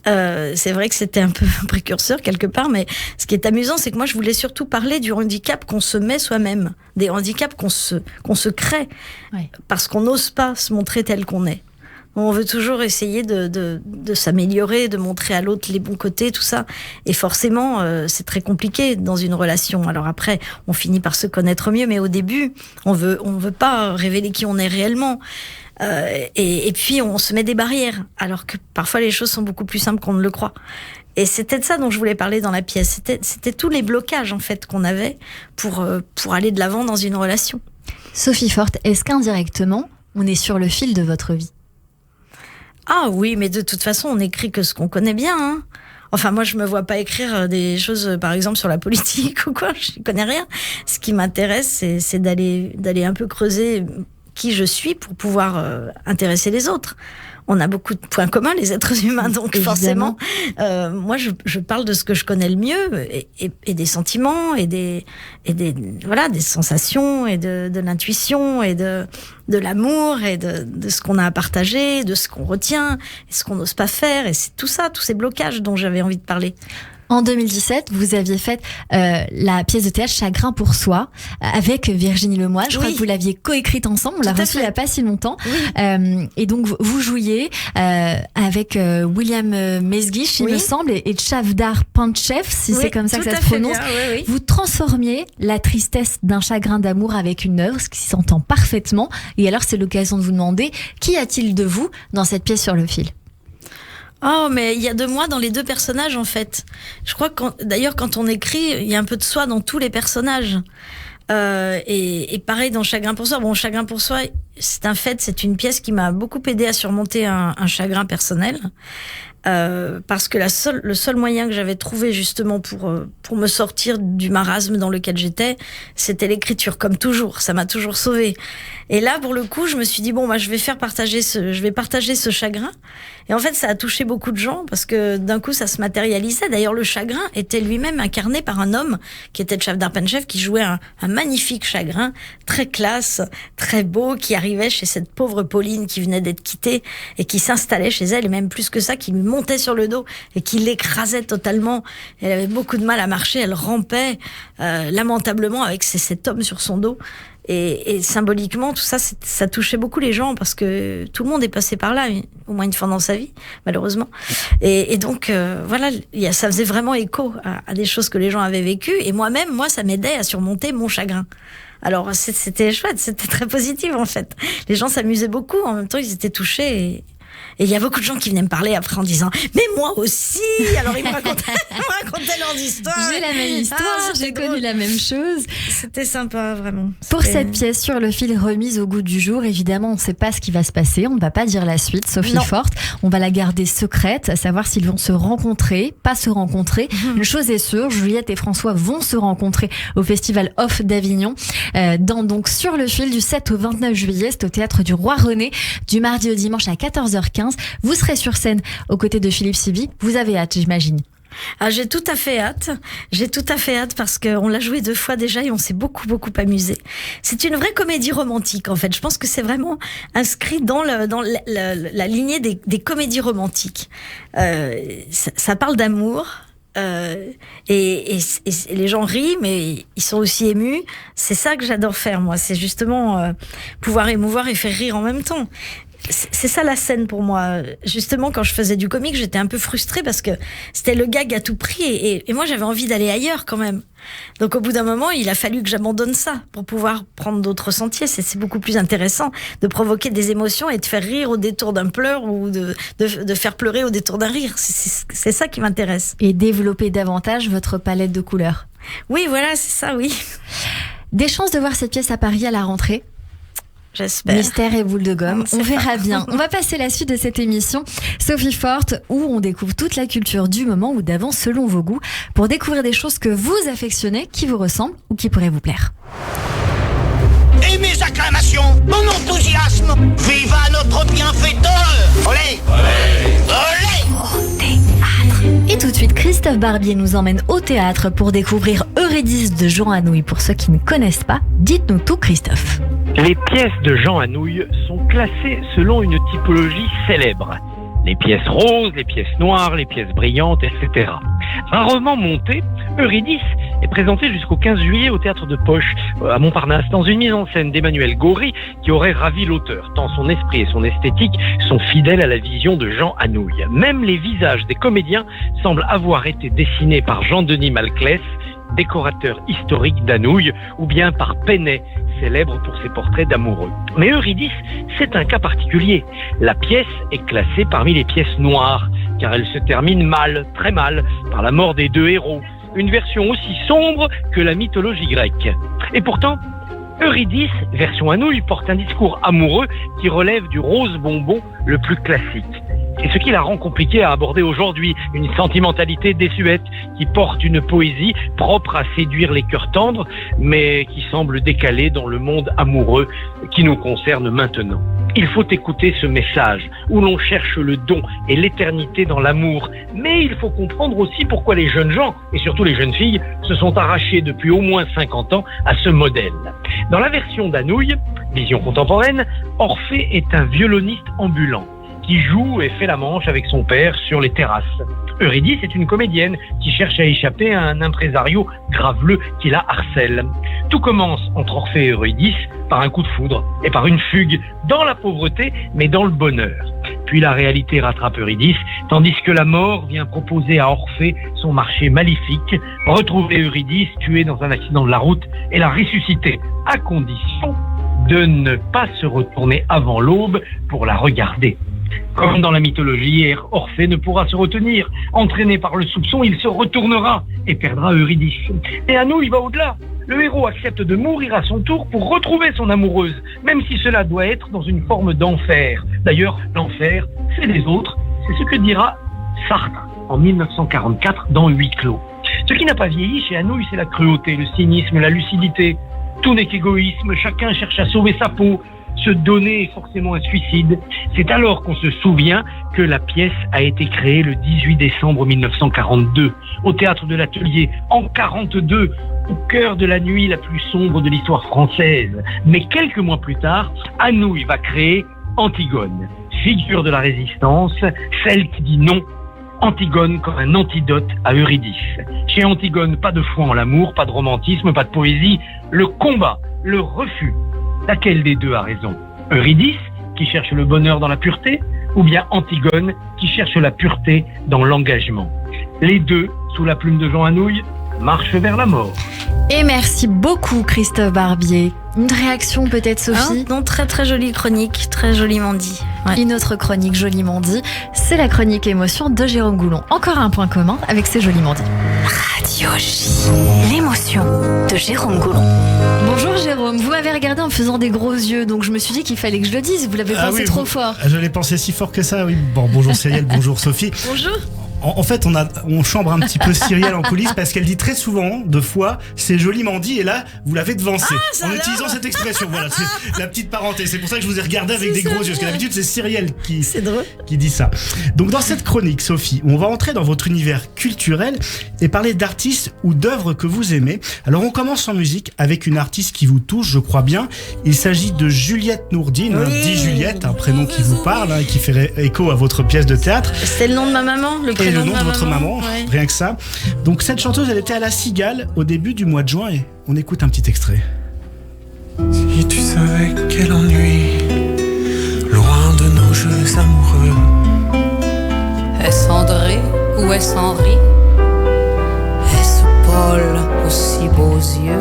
c'est vrai que c'était un peu précurseur quelque part. Mais ce qui est amusant, c'est que moi je voulais surtout parler du handicap qu'on se met soi-même, des handicaps qu'on se crée, parce qu'on n'ose pas se montrer tel qu'on est. On veut toujours essayer de s'améliorer, de montrer à l'autre les bons côtés, tout ça. Et forcément, c'est très compliqué dans une relation. Alors après, on finit par se connaître mieux, mais au début, on veut pas révéler qui on est réellement. Et puis, on se met des barrières, alors que parfois les choses sont beaucoup plus simples qu'on ne le croit. Et c'était de ça dont je voulais parler dans la pièce. C'était tous les blocages en fait qu'on avait pour aller de l'avant dans une relation. Sophie Forte, est-ce qu'indirectement, on est sur le fil de votre vie ? Ah oui, mais de toute façon, on écrit que ce qu'on connaît bien. Hein. Enfin, moi, je me vois pas écrire des choses, par exemple, sur la politique ou quoi. Je n'y connais rien. Ce qui m'intéresse, c'est d'aller un peu creuser qui je suis pour pouvoir intéresser les autres. On a beaucoup de points communs, les êtres humains, donc évidemment. Forcément, moi, je parle de ce que je connais le mieux, et des sentiments, et des sensations, et de l'intuition, et de l'amour, et de ce qu'on a à partager, de ce qu'on retient, et ce qu'on n'ose pas faire, et c'est tout ça, tous ces blocages dont j'avais envie de parler. En 2017, vous aviez fait la pièce de théâtre Chagrin pour soi avec Virginie Lemoine. Je crois que vous l'aviez coécrite ensemble. On l'a reçue il n'y a pas si longtemps. Oui. Et donc, vous jouiez avec William Mesguich, il me semble, et Chavdar Panchev, si c'est comme ça que ça se prononce. Oui. Vous transformiez la tristesse d'un chagrin d'amour avec une œuvre, ce qui s'entend parfaitement. Et alors, c'est l'occasion de vous demander, qu'y a-t-il de vous dans cette pièce sur le fil ? Oh, mais il y a de moi dans les deux personnages, en fait. Je crois que, d'ailleurs, quand on écrit, il y a un peu de soi dans tous les personnages. Et pareil dans Chagrin pour soi. Bon, Chagrin pour soi, c'est un fait, c'est une pièce qui m'a beaucoup aidé à surmonter un chagrin personnel. Parce que le seul moyen que j'avais trouvé justement pour me sortir du marasme dans lequel j'étais, c'était l'écriture, comme toujours. Ça m'a toujours sauvée. Et là, pour le coup, je me suis dit bon, je vais partager ce chagrin. Et en fait, ça a touché beaucoup de gens parce que d'un coup, ça se matérialisait. D'ailleurs, le chagrin était lui-même incarné par un homme qui était Chavdar Panchev, qui jouait un magnifique chagrin, très classe, très beau, qui arrivait chez cette pauvre Pauline qui venait d'être quittée et qui s'installait chez elle, et même plus que ça, qui lui montait sur le dos et qui l'écrasait totalement. Elle avait beaucoup de mal à marcher, elle rampait lamentablement avec cet homme sur son dos. Et symboliquement, tout ça, ça touchait beaucoup les gens parce que tout le monde est passé par là, au moins une fois dans sa vie, malheureusement. Et donc, voilà, ça faisait vraiment écho à des choses que les gens avaient vécues. Et moi-même, ça m'aidait à surmonter mon chagrin. Alors, c'était chouette, c'était très positif, en fait. Les gens s'amusaient beaucoup, en même temps, ils étaient touchés. Et il y a beaucoup de gens qui venaient me parler après en disant « Mais moi aussi !» Alors ils me racontaient leurs histoires. J'ai la même histoire, j'ai connu la même chose. C'était sympa, vraiment. Pour cette pièce sur le fil remise au goût du jour, évidemment, on ne sait pas ce qui va se passer. On ne va pas dire la suite, Sophie Forte. On va la garder secrète, à savoir s'ils vont se rencontrer, pas se rencontrer. Une chose est sûre, Juliette et François vont se rencontrer au Festival Off d'Avignon. Donc sur le fil du 7 au 29 juillet, c'est au Théâtre du Roi René, du mardi au dimanche à 14h15. Vous serez sur scène aux côtés de Philippe Siby. Vous avez hâte, j'imagine. Ah, j'ai tout à fait hâte. J'ai tout à fait hâte parce qu'on l'a joué 2 fois déjà et on s'est beaucoup amusé. C'est une vraie comédie romantique, en fait. Je pense que c'est vraiment inscrit dans la lignée des comédies romantiques. Ça parle d'amour. Et les gens rient, mais ils sont aussi émus. C'est ça que j'adore faire, moi. C'est justement pouvoir émouvoir et faire rire en même temps. C'est ça la scène pour moi. Justement, quand je faisais du comique, j'étais un peu frustrée parce que c'était le gag à tout prix et moi j'avais envie d'aller ailleurs quand même. Donc au bout d'un moment, il a fallu que j'abandonne ça pour pouvoir prendre d'autres sentiers. C'est beaucoup plus intéressant de provoquer des émotions et de faire rire au détour d'un pleur ou de faire pleurer au détour d'un rire. C'est ça qui m'intéresse. Et développer davantage votre palette de couleurs. Oui, voilà, c'est ça, oui. Des chances de voir cette pièce à Paris à la rentrée ? J'espère. Mystère et boule de gomme, on verra bien. On va passer la suite de cette émission, Sophie Forte, où on découvre toute la culture du moment ou d'avant selon vos goûts, pour découvrir des choses que vous affectionnez, qui vous ressemblent ou qui pourraient vous plaire. et mes acclamations, mon enthousiasme. Viva notre bienfaiteur. Olé, olé, olé. Et tout de suite, Christophe Barbier nous emmène au théâtre pour découvrir Eurydice de Jean Anouilh. Pour ceux qui ne connaissent pas, dites-nous tout, Christophe. Les pièces de Jean Anouilh sont classées selon une typologie célèbre. Les pièces roses, les pièces noires, les pièces brillantes, etc. Rarement montée, Eurydice est présentée jusqu'au 15 juillet au Théâtre de Poche, à Montparnasse, dans une mise en scène d'Emmanuel Gaury qui aurait ravi l'auteur, tant son esprit et son esthétique sont fidèles à la vision de Jean Anouilh. Même les visages des comédiens semblent avoir été dessinés par Jean-Denis Malclès, décorateur historique d'Anouilh, ou bien par Pennet, célèbre pour ses portraits d'amoureux. Mais Eurydice, c'est un cas particulier. La pièce est classée parmi les pièces noires, car elle se termine mal, très mal, par la mort des deux héros. Une version aussi sombre que la mythologie grecque. Et pourtant, Eurydice, version Anouilh, porte un discours amoureux qui relève du rose bonbon le plus classique. Et ce qui la rend compliquée à aborder aujourd'hui, une sentimentalité désuète qui porte une poésie propre à séduire les cœurs tendres, mais qui semble décalée dans le monde amoureux qui nous concerne maintenant. Il faut écouter ce message où l'on cherche le don et l'éternité dans l'amour, mais il faut comprendre aussi pourquoi les jeunes gens, et surtout les jeunes filles, se sont arrachés depuis au moins 50 ans à ce modèle. Dans la version d'Anouilh, vision contemporaine, Orphée est un violoniste ambulant qui joue et fait la manche avec son père sur les terrasses. Eurydice est une comédienne qui cherche à échapper à un impresario graveleux qui la harcèle. Tout commence entre Orphée et Eurydice par un coup de foudre et par une fugue dans la pauvreté mais dans le bonheur. Puis la réalité rattrape Eurydice, tandis que la mort vient proposer à Orphée son marché maléfique, retrouver Eurydice tuée dans un accident de la route et la ressusciter, à condition de ne pas se retourner avant l'aube pour la regarder. Comme dans la mythologie, Orphée ne pourra se retenir. Entraîné par le soupçon, il se retournera et perdra Eurydice. Et Anouilh va au-delà. Le héros accepte de mourir à son tour pour retrouver son amoureuse, même si cela doit être dans une forme d'enfer. D'ailleurs, l'enfer, c'est les autres. C'est ce que dira Sartre en 1944 dans Huis clos. Ce qui n'a pas vieilli chez Anouilh, c'est la cruauté, le cynisme, la lucidité. Tout n'est qu'égoïsme, chacun cherche à sauver sa peau. Se donner est forcément un suicide. C'est alors qu'on se souvient que la pièce a été créée le 18 décembre 1942 au Théâtre de l'Atelier, en 42, au cœur de la nuit la plus sombre de l'histoire française. Mais quelques mois plus tard, Anouilh va créer Antigone, figure de la résistance, celle qui dit non. Antigone comme un antidote à Eurydice. Chez Antigone, pas de foi en l'amour, pas de romantisme, pas de poésie, le combat, le refus. Laquelle des deux a raison? Eurydice, qui cherche le bonheur dans la pureté, ou bien Antigone, qui cherche la pureté dans l'engagement? Les deux, sous la plume de Jean Anouilh, marchent vers la mort. Et merci beaucoup Christophe Barbier. Une réaction peut-être, Sophie? Non, très très jolie chronique, très joliment dit. Ouais. Une autre chronique joliment dit, c'est la chronique émotion de Jérôme Goulon. Encore un point commun avec ces joliment dit. Radio J, l'émotion de Jérôme Goulon. Bonjour Jérôme, vous m'avez regardé en faisant des gros yeux, donc je me suis dit qu'il fallait que je le dise, vous l'avez pensé trop fort. Je l'ai pensé si fort que ça, oui. Bon, bonjour Cyrielle, bonjour Sophie. Bonjour. En fait, on chambre un petit peu Cyrielle en coulisses parce qu'elle dit très souvent, de fois, c'est joliment dit, et là, vous l'avez devancé en utilisant cette expression. Voilà, c'est la petite parenthèse. C'est pour ça que je vous ai regardé avec des gros yeux, parce que d'habitude, c'est Cyrielle qui dit ça. Donc, dans cette chronique, Sophie, on va entrer dans votre univers culturel et parler d'artistes ou d'œuvres que vous aimez. Alors, on commence en musique avec une artiste qui vous touche, je crois bien. Il s'agit de Juliette Nourdine, dit Juliette, un prénom qui vous parle, qui fait écho à votre pièce de théâtre. C'est le nom de ma maman, le nom de votre maman, rien que ça. Donc cette chanteuse, elle était à la Cigale au début du mois de juin et on écoute un petit extrait. Si tu savais quel ennui, loin de nos jeux amoureux. Est-ce André ou est-ce Henri? Est-ce Paul aux si beaux yeux?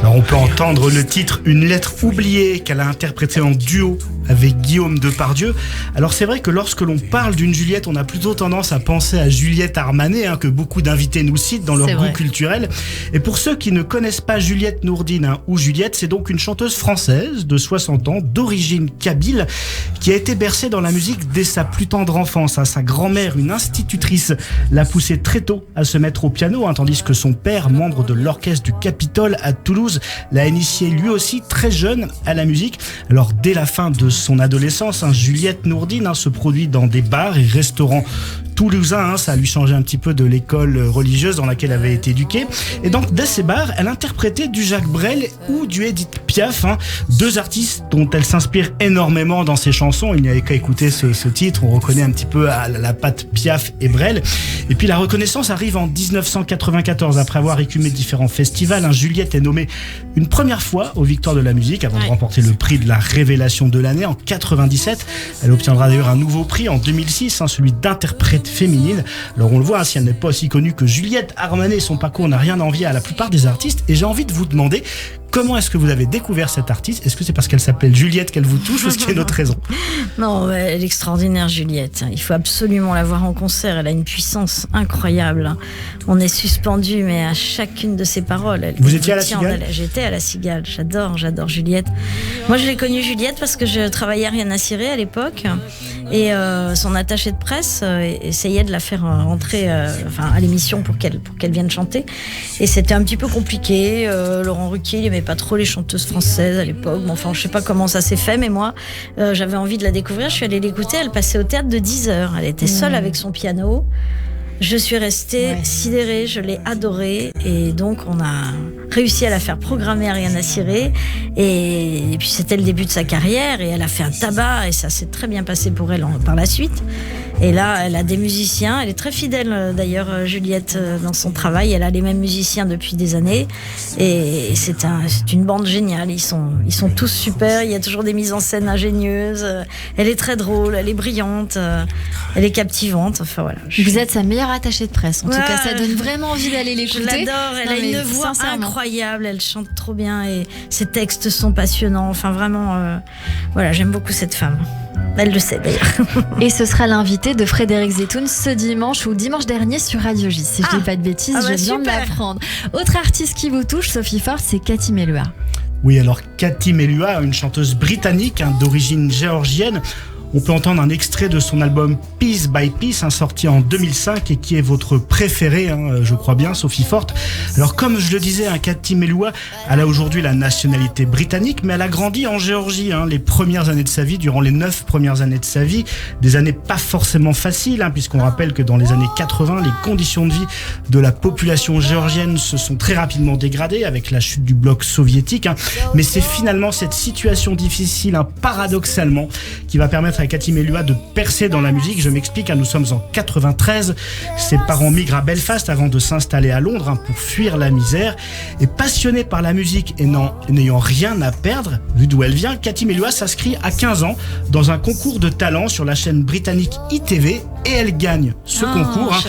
Alors on peut entendre le titre Une lettre oubliée qu'elle a interprété en duo avec Guillaume Depardieu. Alors c'est vrai que lorsque l'on parle d'une Juliette, on a plutôt tendance à penser à Juliette Armanet, que beaucoup d'invités nous citent dans leur goût culturel. Et pour ceux qui ne connaissent pas Juliette Nourdine ou Juliette, c'est donc une chanteuse française de 60 ans, d'origine kabyle, qui a été bercée dans la musique dès sa plus tendre enfance. Sa grand-mère, une institutrice, l'a poussée très tôt à se mettre au piano, tandis que son père, membre de l'orchestre du Capitole à Toulouse, l'a initié lui aussi très jeune à la musique. Alors dès la fin de son adolescence, Juliette Nourdine se produit dans des bars et restaurants toulousains, ça a lui changé un petit peu de l'école religieuse dans laquelle elle avait été éduquée. Et donc, dès ces bars, elle interprétait du Jacques Brel ou du Edith Piaf, deux artistes dont elle s'inspire énormément dans ses chansons. Il n'y avait qu'à écouter ce titre, on reconnaît un petit peu la patte Piaf et Brel. Et puis la reconnaissance arrive en 1994, après avoir écumé différents festivals. Juliette est nommée une première fois aux Victoires de la musique avant de remporter le prix de la révélation de l'année en 97. Elle obtiendra d'ailleurs un nouveau prix en 2006, celui d'interprète féminine. Alors on le voit, si elle n'est pas aussi connue que Juliette Armanet, son parcours n'a rien à envier à la plupart des artistes. Et j'ai envie de vous demander, comment est-ce que vous avez découvert cette artiste ? Est-ce que c'est parce qu'elle s'appelle Juliette qu'elle vous touche ou est-ce qu'il y a une autre raison ? Non, elle est extraordinaire, Juliette. Il faut absolument la voir en concert. Elle a une puissance incroyable. On est suspendu, mais à chacune de ses paroles. Vous étiez à la Cigale ? J'étais à la Cigale. J'adore Juliette. Moi, je l'ai connue, Juliette, parce que je travaillais à Rien à cirer à l'époque. Et son attaché de presse essayait de la faire rentrer à l'émission pour qu'elle vienne chanter. Et c'était un petit peu compliqué. Laurent Ruquier, il aimait pas trop les chanteuses françaises à l'époque. Bon, enfin, je sais pas comment ça s'est fait, mais moi, j'avais envie de la découvrir. Je suis allée l'écouter. Elle passait au théâtre de 10h. Elle était seule avec son piano. Je suis restée sidérée, je l'ai adorée. Et donc, on a réussi à la faire programmer à Rien à cirer. Et puis, c'était le début de sa carrière. Et elle a fait un tabac. Et ça s'est très bien passé pour elle par la suite. Et là, elle a des musiciens. Elle est très fidèle, d'ailleurs, Juliette, dans son travail. Elle a les mêmes musiciens depuis des années. Et c'est une bande géniale. Ils sont tous super. Il y a toujours des mises en scène ingénieuses. Elle est très drôle. Elle est brillante. Elle est captivante. Enfin, voilà. Vous êtes sa meilleure attachée de presse. En tout cas, ça donne vraiment envie d'aller l'écouter. Je l'adore. Elle a une voix incroyable. Elle chante trop bien. Et ses textes sont passionnants. Enfin, vraiment, voilà, j'aime beaucoup cette femme. Elle le sait d'ailleurs. Et ce sera l'invité de Frédéric Zetoun ce dimanche ou dimanche dernier sur Radio J. Si je dis pas de bêtises, je viens de l'apprendre. Autre artiste qui vous touche, Sophie Forte, c'est Cathy Melua. Oui, alors Cathy Melua, une chanteuse britannique d'origine géorgienne. On peut entendre un extrait de son album Piece by Piece, sorti en 2005 et qui est votre préféré, je crois bien, Sophie Forte. Alors comme je le disais, Cathy Melua, elle a aujourd'hui la nationalité britannique, mais elle a grandi en Géorgie les premières années de sa vie, durant les 9 premières années de sa vie. Des années pas forcément faciles, puisqu'on rappelle que dans les années 80, les conditions de vie de la population géorgienne se sont très rapidement dégradées avec la chute du bloc soviétique. Mais c'est finalement cette situation difficile, paradoxalement, qui va permettre à Cathy Melua de percer dans la musique. Je m'explique, nous sommes en 93. Ses parents migrent à Belfast avant de s'installer à Londres pour fuir la misère. Et passionnée par la musique et n'ayant rien à perdre, vu d'où elle vient, Cathy Melua s'inscrit à 15 ans dans un concours de talent sur la chaîne britannique ITV et elle gagne ce concours.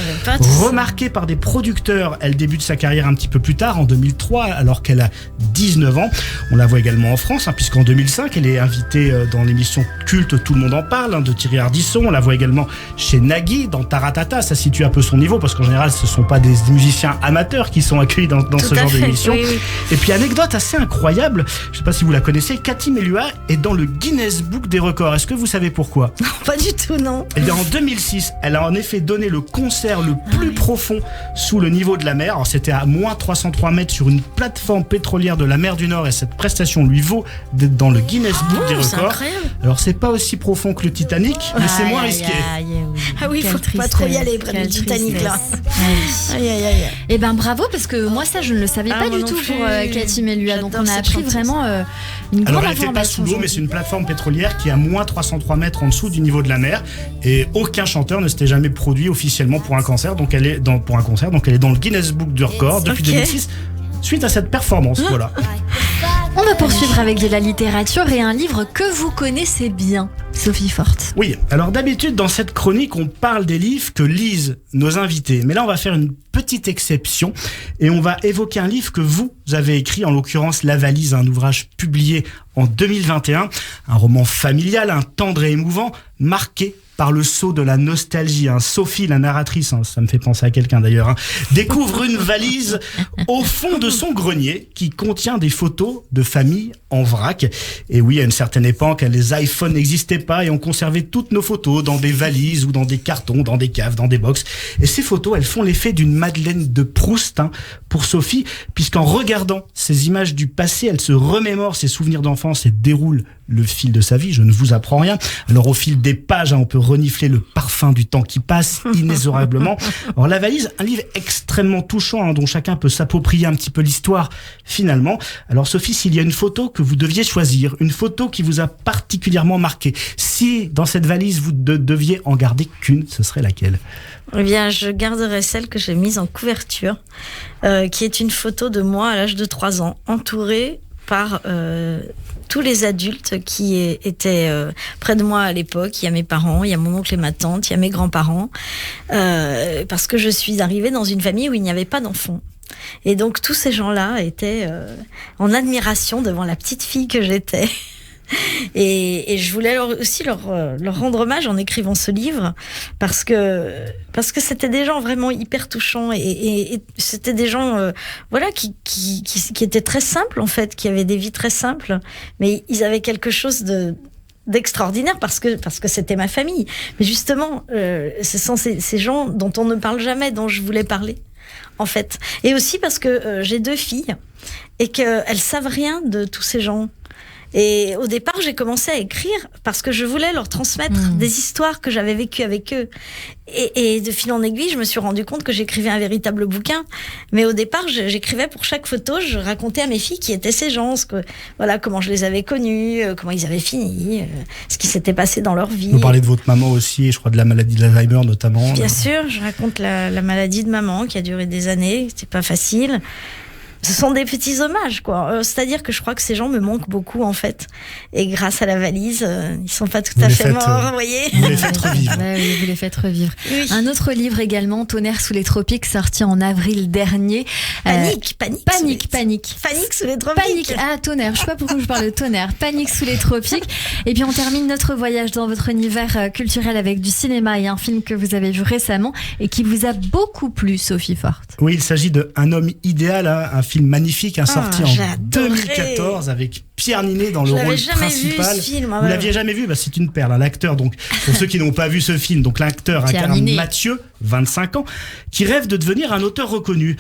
Remarquée par des producteurs, elle débute sa carrière un petit peu plus tard, en 2003, alors qu'elle a 19 ans. On la voit également en France, puisqu'en 2005, elle est invitée dans l'émission culte Tout le monde en parle, de Thierry Ardisson. On la voit également chez Nagui, dans Taratata. Ça situe un peu son niveau, parce qu'en général, ce ne sont pas des musiciens amateurs qui sont accueillis dans ce genre d'émission. Oui. Et puis, anecdote assez incroyable, je ne sais pas si vous la connaissez, Cathy Melua est dans le Guinness Book des records. Est-ce que vous savez pourquoi ? Non, pas du tout, non. Eh bien, en 2006, elle a en effet donné le concert le plus profond sous le niveau de la mer. Alors, c'était à moins 303 mètres sur une plateforme pétrolière de la mer du Nord, et cette prestation lui vaut d'être dans le Guinness Book des records. Alors, c'est pas aussi profond que le Titanic, mais c'est moins risqué. Ah oui, il faut pas trop y aller près du Titanic là. Et ben bravo, parce que moi ça je ne le savais pas du tout pour Cathy Melua. Donc on a appris vraiment une grande information. Alors elle n'était pas sous l'eau, mais c'est une plateforme pétrolière qui est à moins 303 mètres en dessous du niveau de la mer. Et aucun chanteur ne s'était jamais produit officiellement pour un concert. Donc elle est dans le Guinness Book du record depuis 2006. Suite à cette performance, voilà. On va poursuivre avec de la littérature et un livre que vous connaissez bien, Sophie Forte. Oui, alors d'habitude dans cette chronique on parle des livres que lisent nos invités, mais là on va faire une petite petite exception et on va évoquer un livre que vous avez écrit, en l'occurrence La Valise, un ouvrage publié en 2021, un roman familial, tendre et émouvant, marqué par le sceau de la nostalgie. Sophie, la narratrice, ça me fait penser à quelqu'un d'ailleurs, découvre une valise au fond de son grenier qui contient des photos de famille en vrac. Et oui, à une certaine époque, les iPhones n'existaient pas et on conservait toutes nos photos dans des valises ou dans des cartons, dans des caves, dans des box. Et ces photos, elles font l'effet d'une Madeleine de Proust pour Sophie, puisqu'en regardant ces images du passé, elle se remémore ses souvenirs d'enfance et déroule le fil de sa vie. Je ne vous apprends rien. Alors au fil des pages, on peut renifler le parfum du temps qui passe inexorablement. Alors La Valise, un livre extrêmement touchant dont chacun peut s'approprier un petit peu l'histoire finalement. Alors Sophie, s'il y a une photo que vous deviez choisir, une photo qui vous a particulièrement marqué, si dans cette valise vous ne deviez en garder qu'une, ce serait laquelle ? Eh bien, je garderai celle que j'ai mise en couverture, qui est une photo de moi à l'âge de 3 ans, entourée par tous les adultes qui étaient près de moi à l'époque. Il y a mes parents, il y a mon oncle et ma tante, il y a mes grands-parents, parce que je suis arrivée dans une famille où il n'y avait pas d'enfants. Et donc tous ces gens-là étaient en admiration devant la petite fille que j'étais. Et je voulais aussi leur rendre hommage en écrivant ce livre parce que c'était des gens vraiment hyper touchants et c'était des gens qui étaient très simples en fait, qui avaient des vies très simples, mais ils avaient quelque chose d'extraordinaire parce que c'était ma famille. Mais justement, ce sont ces gens dont on ne parle jamais, dont je voulais parler en fait. Et aussi parce que j'ai 2 filles et qu'elles savent rien de tous ces gens. Et au départ, j'ai commencé à écrire parce que je voulais leur transmettre des histoires que j'avais vécues avec eux. Et de fil en aiguille, je me suis rendu compte que j'écrivais un véritable bouquin. Mais au départ, j'écrivais pour chaque photo, je racontais à mes filles qui étaient ces gens, comment je les avais connus, comment ils avaient fini, ce qui s'était passé dans leur vie. Vous parlez de votre maman aussi, je crois de la maladie d'Alzheimer notamment. Bien sûr, je raconte la maladie de maman qui a duré des années, c'était pas facile. Ce sont des petits hommages, quoi. C'est-à-dire que je crois que ces gens me manquent beaucoup, en fait. Et grâce à la valise, ils sont pas tout à fait morts, vous voyez. Vous les faites revivre. Oui, vous les faites revivre. Oui. Un autre livre également, Tonnerre sous les tropiques, sorti en avril dernier. Panique sous les tropiques. Panique. Ah, Tonnerre. Je sais pas pourquoi je parle de Tonnerre. Panique sous les tropiques. Et puis on termine notre voyage dans votre univers culturel avec du cinéma et un film que vous avez vu récemment et qui vous a beaucoup plu, Sophie Forte. Oui, il s'agit de Un homme idéal, un film magnifique, sorti en 2014 avec Pierre Ninet dans le rôle principal. Vous l'aviez jamais vu ? C'est une perle. L'acteur, donc pour ceux qui n'ont pas vu ce film, donc l'acteur incarne Mathieu, 25 ans, qui rêve de devenir un auteur reconnu.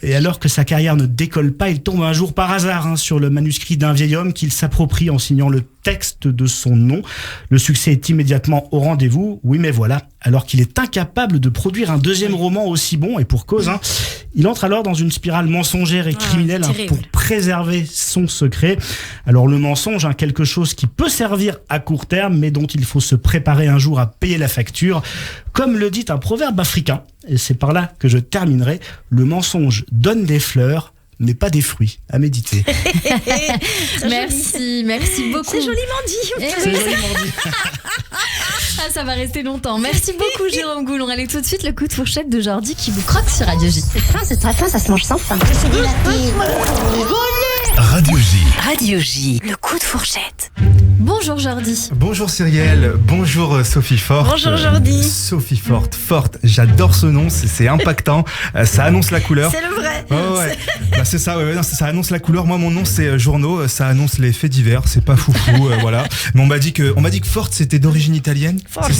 Et alors que sa carrière ne décolle pas, il tombe un jour par hasard sur le manuscrit d'un vieil homme qu'il s'approprie en signant le texte de son nom. Le succès est immédiatement au rendez-vous. Oui, mais voilà, alors qu'il est incapable de produire un deuxième roman aussi bon, et pour cause, il entre alors dans une spirale mensongère et criminelle pour préserver son secret. Alors le mensonge, quelque chose qui peut servir à court terme, mais dont il faut se préparer un jour à payer la facture. Comme le dit un proverbe africain, et c'est par là que je terminerai, le mensonge donne des fleurs, mais pas des fruits. À méditer. Merci beaucoup. C'est joliment dit. C'est joliment dit. Ah, ça va rester longtemps. Merci beaucoup, Jérôme Goulon. Allez, tout de suite, le coup de fourchette de Jordi qui vous croque sur Radio J. C'est très fin, ça se mange sans fin. Radio J. Radio J, le coup de fourchette. Bonjour Jordi. Bonjour Cyrielle, bonjour Sophie Forte. Bonjour Jordi. Sophie Forte, j'adore ce nom, c'est impactant, ça annonce la couleur. C'est le vrai. Oh, ouais. C'est ça, ça annonce la couleur. Moi mon nom c'est Journaux, ça annonce les faits divers, c'est pas foufou, voilà. Mais on m'a dit que Forte c'était d'origine italienne. Forte.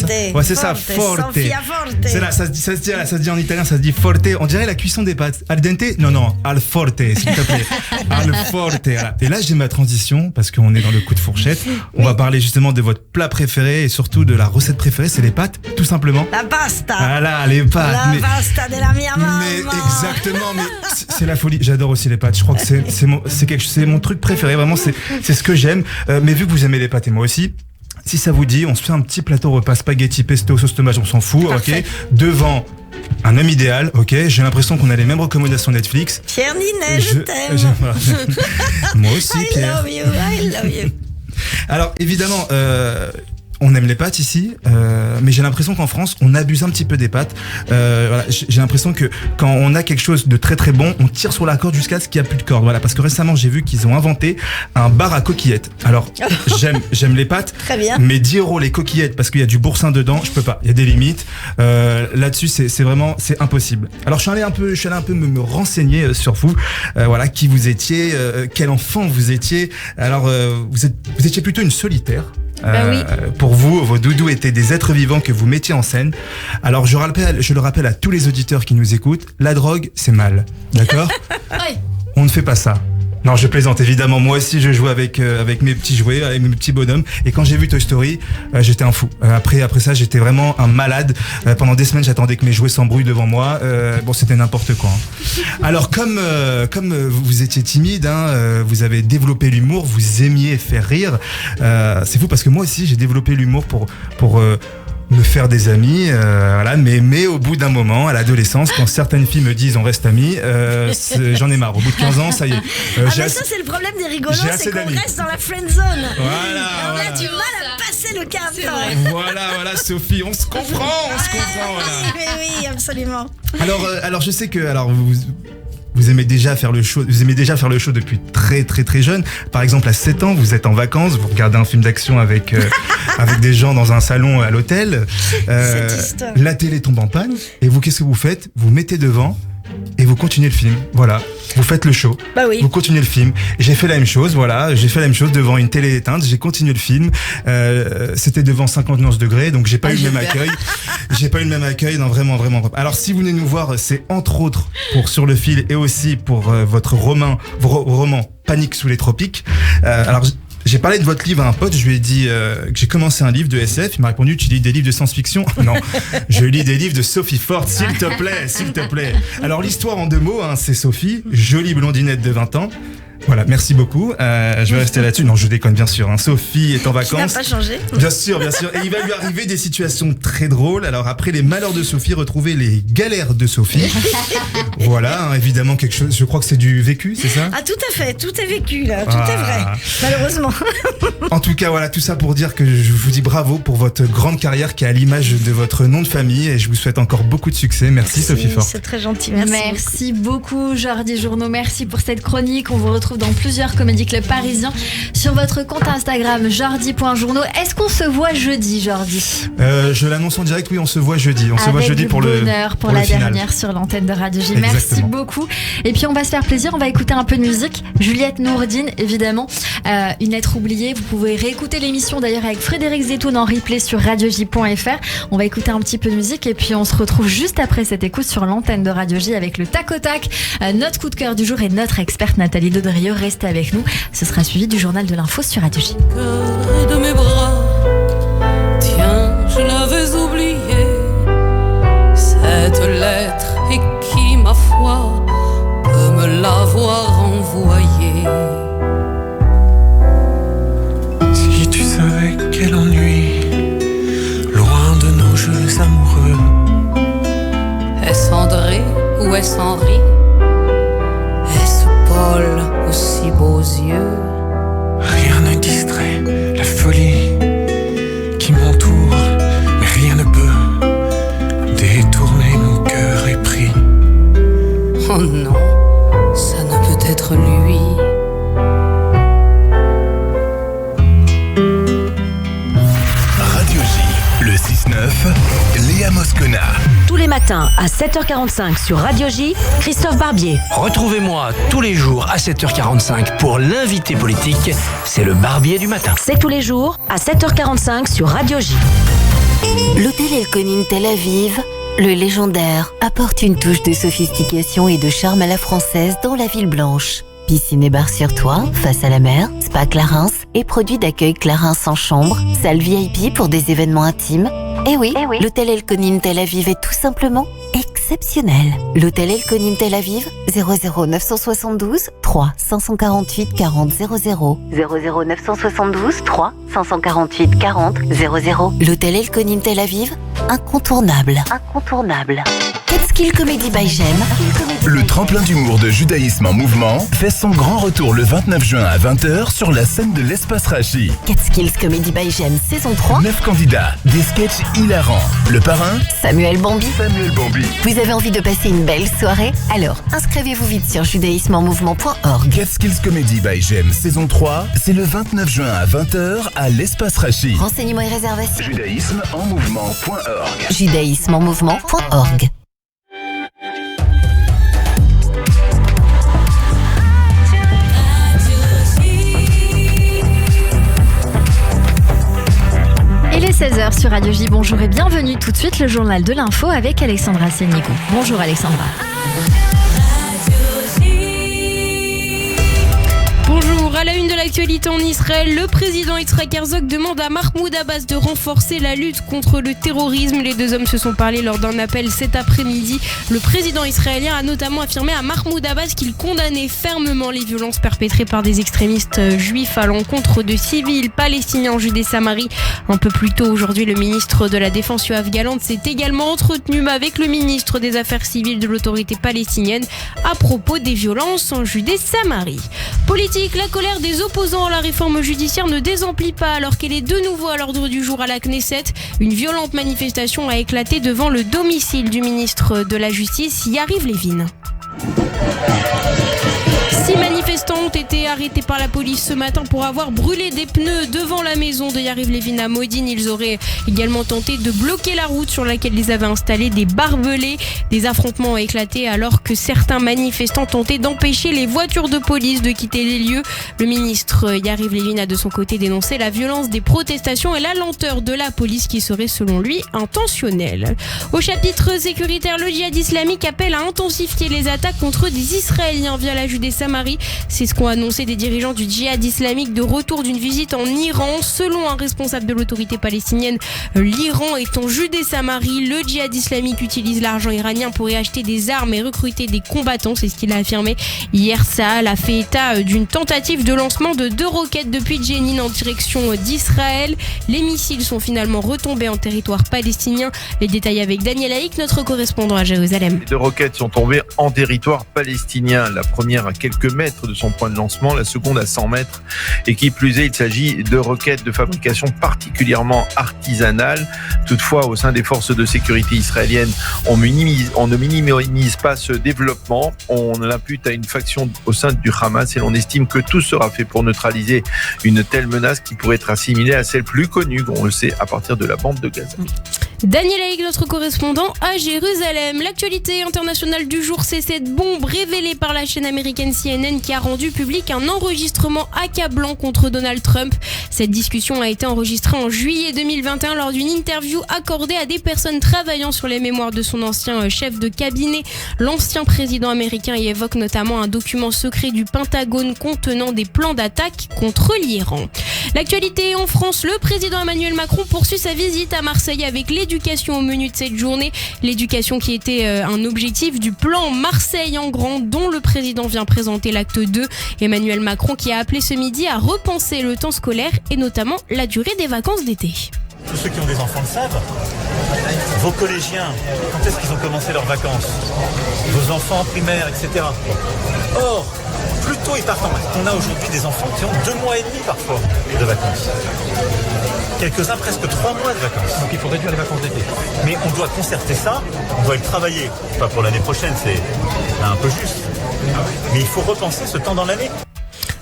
C'est ça, Forte. Sofia Forte. C'est là, ça se dit en italien, ça se dit Forte. On dirait la cuisson des pâtes. Al dente? Non, al forte, s'il te plaît. Al forte. Et là j'ai ma transition parce qu'on est dans le coup de fourchette. On va parler justement de votre plat préféré et surtout de la recette préférée, c'est les pâtes, tout simplement. La pasta. Voilà, les pâtes. Pasta de la mia mamma. Mais exactement, mais c'est la folie. J'adore aussi les pâtes. Je crois que c'est mon truc préféré. Vraiment, c'est ce que j'aime. Mais vu que vous aimez les pâtes et moi aussi, si ça vous dit, on se fait un petit plateau repas spaghetti pesto sauce tomate, on s'en fout, ok. Devant un homme idéal, ok. J'ai l'impression qu'on a les mêmes recommandations Netflix. Pierre Ninet, je t'aime. Moi aussi, Pierre. I love you. Alors évidemment, on aime les pâtes ici, mais j'ai l'impression qu'en France, on abuse un petit peu des pâtes. Voilà, j'ai l'impression que quand on a quelque chose de très très bon, on tire sur la corde jusqu'à ce qu'il n'y a plus de corde. Voilà, parce que récemment, j'ai vu qu'ils ont inventé un bar à coquillettes. Alors, j'aime les pâtes, Très bien. mais 10 € les coquillettes parce qu'il y a du boursin dedans, je peux pas. Il y a des limites. Là-dessus, c'est impossible. Alors, je suis allé un peu me renseigner sur vous. Voilà, qui vous étiez, quel enfant vous étiez. Alors, vous étiez plutôt une solitaire. Oui. Pour vous, vos doudous étaient des êtres vivants que vous mettiez en scène. Alors, je le rappelle à tous les auditeurs qui nous écoutent, la drogue, c'est mal. D'accord ? Oui. On ne fait pas ça. Non, je plaisante, évidemment. Moi aussi, je joue avec mes petits jouets, avec mes petits bonhommes. Et quand j'ai vu Toy Story, j'étais un fou. Après ça, j'étais vraiment un malade. Pendant des semaines, j'attendais que mes jouets s'embrouillent devant moi. Bon, c'était n'importe quoi. Alors, comme vous étiez timide, vous avez développé l'humour, vous aimiez faire rire. C'est fou parce que moi aussi, j'ai développé l'humour pour me faire des amis, voilà, mais au bout d'un moment, à l'adolescence, quand certaines filles me disent on reste amis, j'en ai marre. Au bout de 15 ans, ça y est. Ça c'est le problème des rigolos, c'est qu'on reste dans la friend zone. Voilà. On a du mal à passer le cap. Voilà, Sophie, on se comprend, voilà. Oui, absolument. Alors je sais que vous aimez déjà faire le show depuis très très très jeune. Par exemple, à 7 ans, vous êtes en vacances, vous regardez un film d'action avec des gens dans un salon à l'hôtel. La télé tombe en panne et vous, qu'est-ce que vous faites ? Vous mettez devant et vous continuez le film. Voilà, vous faites le show. Bah oui. Vous continuez le film. J'ai fait la même chose. Voilà, j'ai fait la même chose devant une télé éteinte. J'ai continué le film. C'était devant 59 degrés, donc j'ai pas eu le même accueil. J'ai pas eu le même accueil, non, vraiment. Alors si vous venez nous voir, c'est entre autres pour Sur le fil et aussi pour votre roman Panique sous les tropiques. Alors j'ai parlé de votre livre à un pote, je lui ai dit que j'ai commencé un livre de SF, il m'a répondu tu lis des livres de science-fiction ? Non, je lis des livres de Sophie Forte, s'il te plaît. Alors l'histoire en 2 mots, c'est Sophie, jolie blondinette de 20 ans. Voilà, merci beaucoup. Je vais rester là-dessus. Non, je déconne bien sûr. Sophie est en vacances. Ça n'a pas changé. Bien sûr. Et il va lui arriver des situations très drôles. Alors après les malheurs de Sophie, retrouvez les galères de Sophie. Voilà, évidemment quelque chose. Je crois que c'est du vécu, c'est ça ? Ah tout à fait, tout est vécu là, tout est vrai. Malheureusement. En tout cas, voilà, tout ça pour dire que je vous dis bravo pour votre grande carrière qui est à l'image de votre nom de famille et je vous souhaite encore beaucoup de succès. Merci Sophie Forte. C'est très gentil. Merci beaucoup Jordi Journo. Merci pour cette chronique. On vous retrouve dans plusieurs comédie clubs parisiens sur votre compte Instagram jordi.journo. Est-ce qu'on se voit jeudi, Jordi ? Je l'annonce en direct, oui, on se voit jeudi. On se voit jeudi pour le bonheur pour la dernière sur l'antenne de Radio J. Exactement. Merci beaucoup. Et puis on va se faire plaisir, on va écouter un peu de musique. Juliette Nourdine, évidemment. Une lettre oubliée. Vous pouvez réécouter l'émission d'ailleurs avec Frédéric Zetoun en replay sur radioj.fr. On va écouter un petit peu de musique et puis on se retrouve juste après cette écoute sur l'antenne de Radio J avec le tac au tac, notre coup de cœur du jour et notre experte Nathalie Dodrio. Restez avec nous. Ce sera suivi du journal de l'info sur Radio J. De mes bras, tiens, je l'avais oublié. Cette lettre et qui, ma foi, peut me l'avoir envoyée. Si tu savais quel ennui, loin de nos jeux amoureux. Est-ce André ou est-ce Henri? Est-ce Paul aux si beaux yeux? Rien ne distrait la folie qui m'entoure, mais rien ne peut détourner mon cœur épris. Oh non, ça ne peut être lui. Radio J, le 6-9, Léa Moscona. Tous les matins à 7h45 sur Radio J, Christophe Barbier. Retrouvez-moi tous les jours à 7h45 pour l'invité politique. C'est le Barbier du matin. C'est tous les jours à 7h45 sur Radio J. L'hôtel El Konin Tel Aviv, le légendaire, apporte une touche de sophistication et de charme à la française dans la ville blanche. Piscine et bar sur toit, face à la mer, spa Clarins et produits d'accueil Clarins en chambre, salle VIP pour des événements intimes. Eh oui, l'hôtel El Konin Tel Aviv est tout simplement exceptionnel. L'hôtel El Konin Tel Aviv, 00 972 3 548 40 00 00 972 3 548 40 00. L'hôtel El Konin Tel Aviv, incontournable. Catskill Comedy by Jem. Le tremplin d'humour de Judaïsme en mouvement fait son grand retour le 29 juin à 20h sur la scène de l'Espace Rachi. Catskills Comedy by Jem saison 3. 9 candidats, des sketchs hilarants. Le parrain, Samuel Bambi. Vous avez envie de passer une belle soirée? Alors, inscrivez-vous vite sur judaïsmeenmouvement.org. Catskills Comedy by Jem saison 3, c'est le 29 juin à 20h à l'Espace Rachi. Renseignements et réservations. judaïsmeenmouvement.org. judaïsmeenmouvement.org. Il est 16h sur Radio J. Bonjour et bienvenue. Tout de suite, le journal de l'info avec Alexandra Sénigo. Bonjour Alexandra. Bonjour, à la une de l'actualité en Israël, le président Yitzhak Herzog demande à Mahmoud Abbas de renforcer la lutte contre le terrorisme. Les deux hommes se sont parlé lors d'un appel cet après-midi. Le président israélien a notamment affirmé à Mahmoud Abbas qu'il condamnait fermement les violences perpétrées par des extrémistes juifs à l'encontre de civils palestiniens en Judée-Samarie. Un peu plus tôt aujourd'hui, le ministre de la Défense Yoav Gallant s'est également entretenu avec le ministre des Affaires civiles de l'autorité palestinienne à propos des violences en Judée-Samarie. Politique, la colère des opposants à la réforme judiciaire ne désemplit pas alors qu'elle est de nouveau à l'ordre du jour à la Knesset. Une violente manifestation a éclaté devant le domicile du ministre de la Justice, Yariv Levin. 6 manifestants ont été arrêtés par la police ce matin pour avoir brûlé des pneus devant la maison de Yariv Levin à Modine. Ils auraient également tenté de bloquer la route sur laquelle ils avaient installé des barbelés. Des affrontements ont éclaté alors que certains manifestants tentaient d'empêcher les voitures de police de quitter les lieux. Le ministre Yariv Levin a de son côté dénoncé la violence des protestations et la lenteur de la police qui serait selon lui intentionnelle. Au chapitre sécuritaire, le djihad islamique appelle à intensifier les attaques contre des Israéliens via la Judée-Samarie. C'est ce qu'ont annoncé des dirigeants du djihad islamique de retour d'une visite en Iran. Selon un responsable de l'autorité palestinienne, l'Iran est en Judée-Samarie. Le djihad islamique utilise l'argent iranien pour y acheter des armes et recruter des combattants. C'est ce qu'il a affirmé. Hier, Tsahal a fait état d'une tentative de lancement de 2 roquettes depuis Jenin en direction d'Israël. Les missiles sont finalement retombés en territoire palestinien. Les détails avec Daniel Haïk, notre correspondant à Jérusalem. Les 2 roquettes sont tombées en territoire palestinien. La première à quelques mètres de son point de lancement, la seconde à 100 mètres. Et qui plus est, il s'agit de roquettes de fabrication particulièrement artisanale. Toutefois, au sein des forces de sécurité israéliennes, on ne minimise pas ce développement. On l'impute à une faction au sein du Hamas et l'on estime que tout sera fait pour neutraliser une telle menace qui pourrait être assimilée à celle plus connue, on le sait, à partir de la bande de Gaza. Daniel Haïk, notre correspondant à Jérusalem. L'actualité internationale du jour, c'est cette bombe révélée par la chaîne américaine CNN qui a rendu public un enregistrement accablant contre Donald Trump. Cette discussion a été enregistrée en juillet 2021 lors d'une interview accordée à des personnes travaillant sur les mémoires de son ancien chef de cabinet. L'ancien président américain y évoque notamment un document secret du Pentagone contenant des plans d'attaque contre l'Iran. L'actualité en France, le président Emmanuel Macron poursuit sa visite à Marseille avec l'éducation au menu de cette journée. L'éducation qui était un objectif du plan Marseille en grand dont le président vient présenter l'acte 2. Emmanuel Macron qui a appelé ce midi à repenser le temps scolaire et notamment la durée des vacances d'été. Tous ceux qui ont des enfants le savent. Vos collégiens, quand est-ce qu'ils ont commencé leurs vacances? Vos enfants en primaire, etc. Or, plus tôt ils partent en vacances. On a aujourd'hui des enfants qui ont 2 mois et demi parfois de vacances. Quelques-uns presque 3 mois de vacances. Donc il faut réduire les vacances d'été. Mais on doit concerter ça, on doit le travailler. Pas pour l'année prochaine, c'est un peu juste. Mais il faut repenser ce temps dans l'année.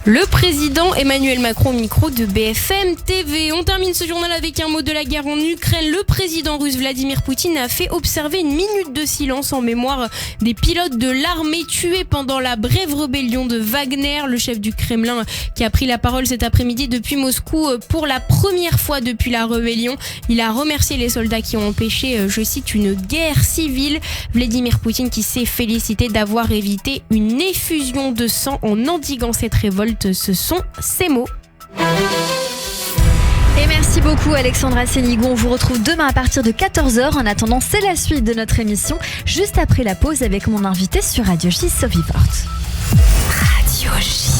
Le président Emmanuel Macron au micro de BFM TV. On termine ce journal avec un mot de la guerre en Ukraine. Le président russe Vladimir Poutine a fait observer une minute de silence en mémoire des pilotes de l'armée tués pendant la brève rébellion de Wagner. Le chef du Kremlin qui a pris la parole cet après-midi depuis Moscou pour la première fois depuis la rébellion. Il a remercié les soldats qui ont empêché, je cite, une guerre civile. Vladimir Poutine qui s'est félicité d'avoir évité une effusion de sang en endiguant cette révolte. Ce sont ces mots. Et merci beaucoup Alexandra Sénigo. On vous retrouve demain à partir de 14h. En attendant, c'est la suite de notre émission, juste après la pause avec mon invité sur Radio J, Sophie Porte. Radio J.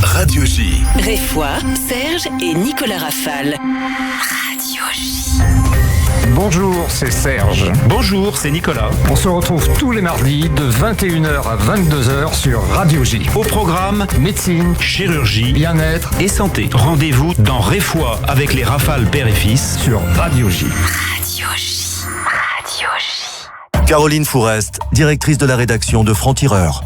Radio J. J. Réfoy, Serge et Nicolas Rafale. Radio J. Bonjour, c'est Serge. Bonjour, c'est Nicolas. On se retrouve tous les mardis de 21h à 22h sur Radio J. Au programme, médecine, chirurgie, bien-être et santé. Rendez-vous dans Réfoy avec les Rafales père et fils sur Radio J. Radio J. Radio J. Caroline Fourest, directrice de la rédaction de Franc-Tireur.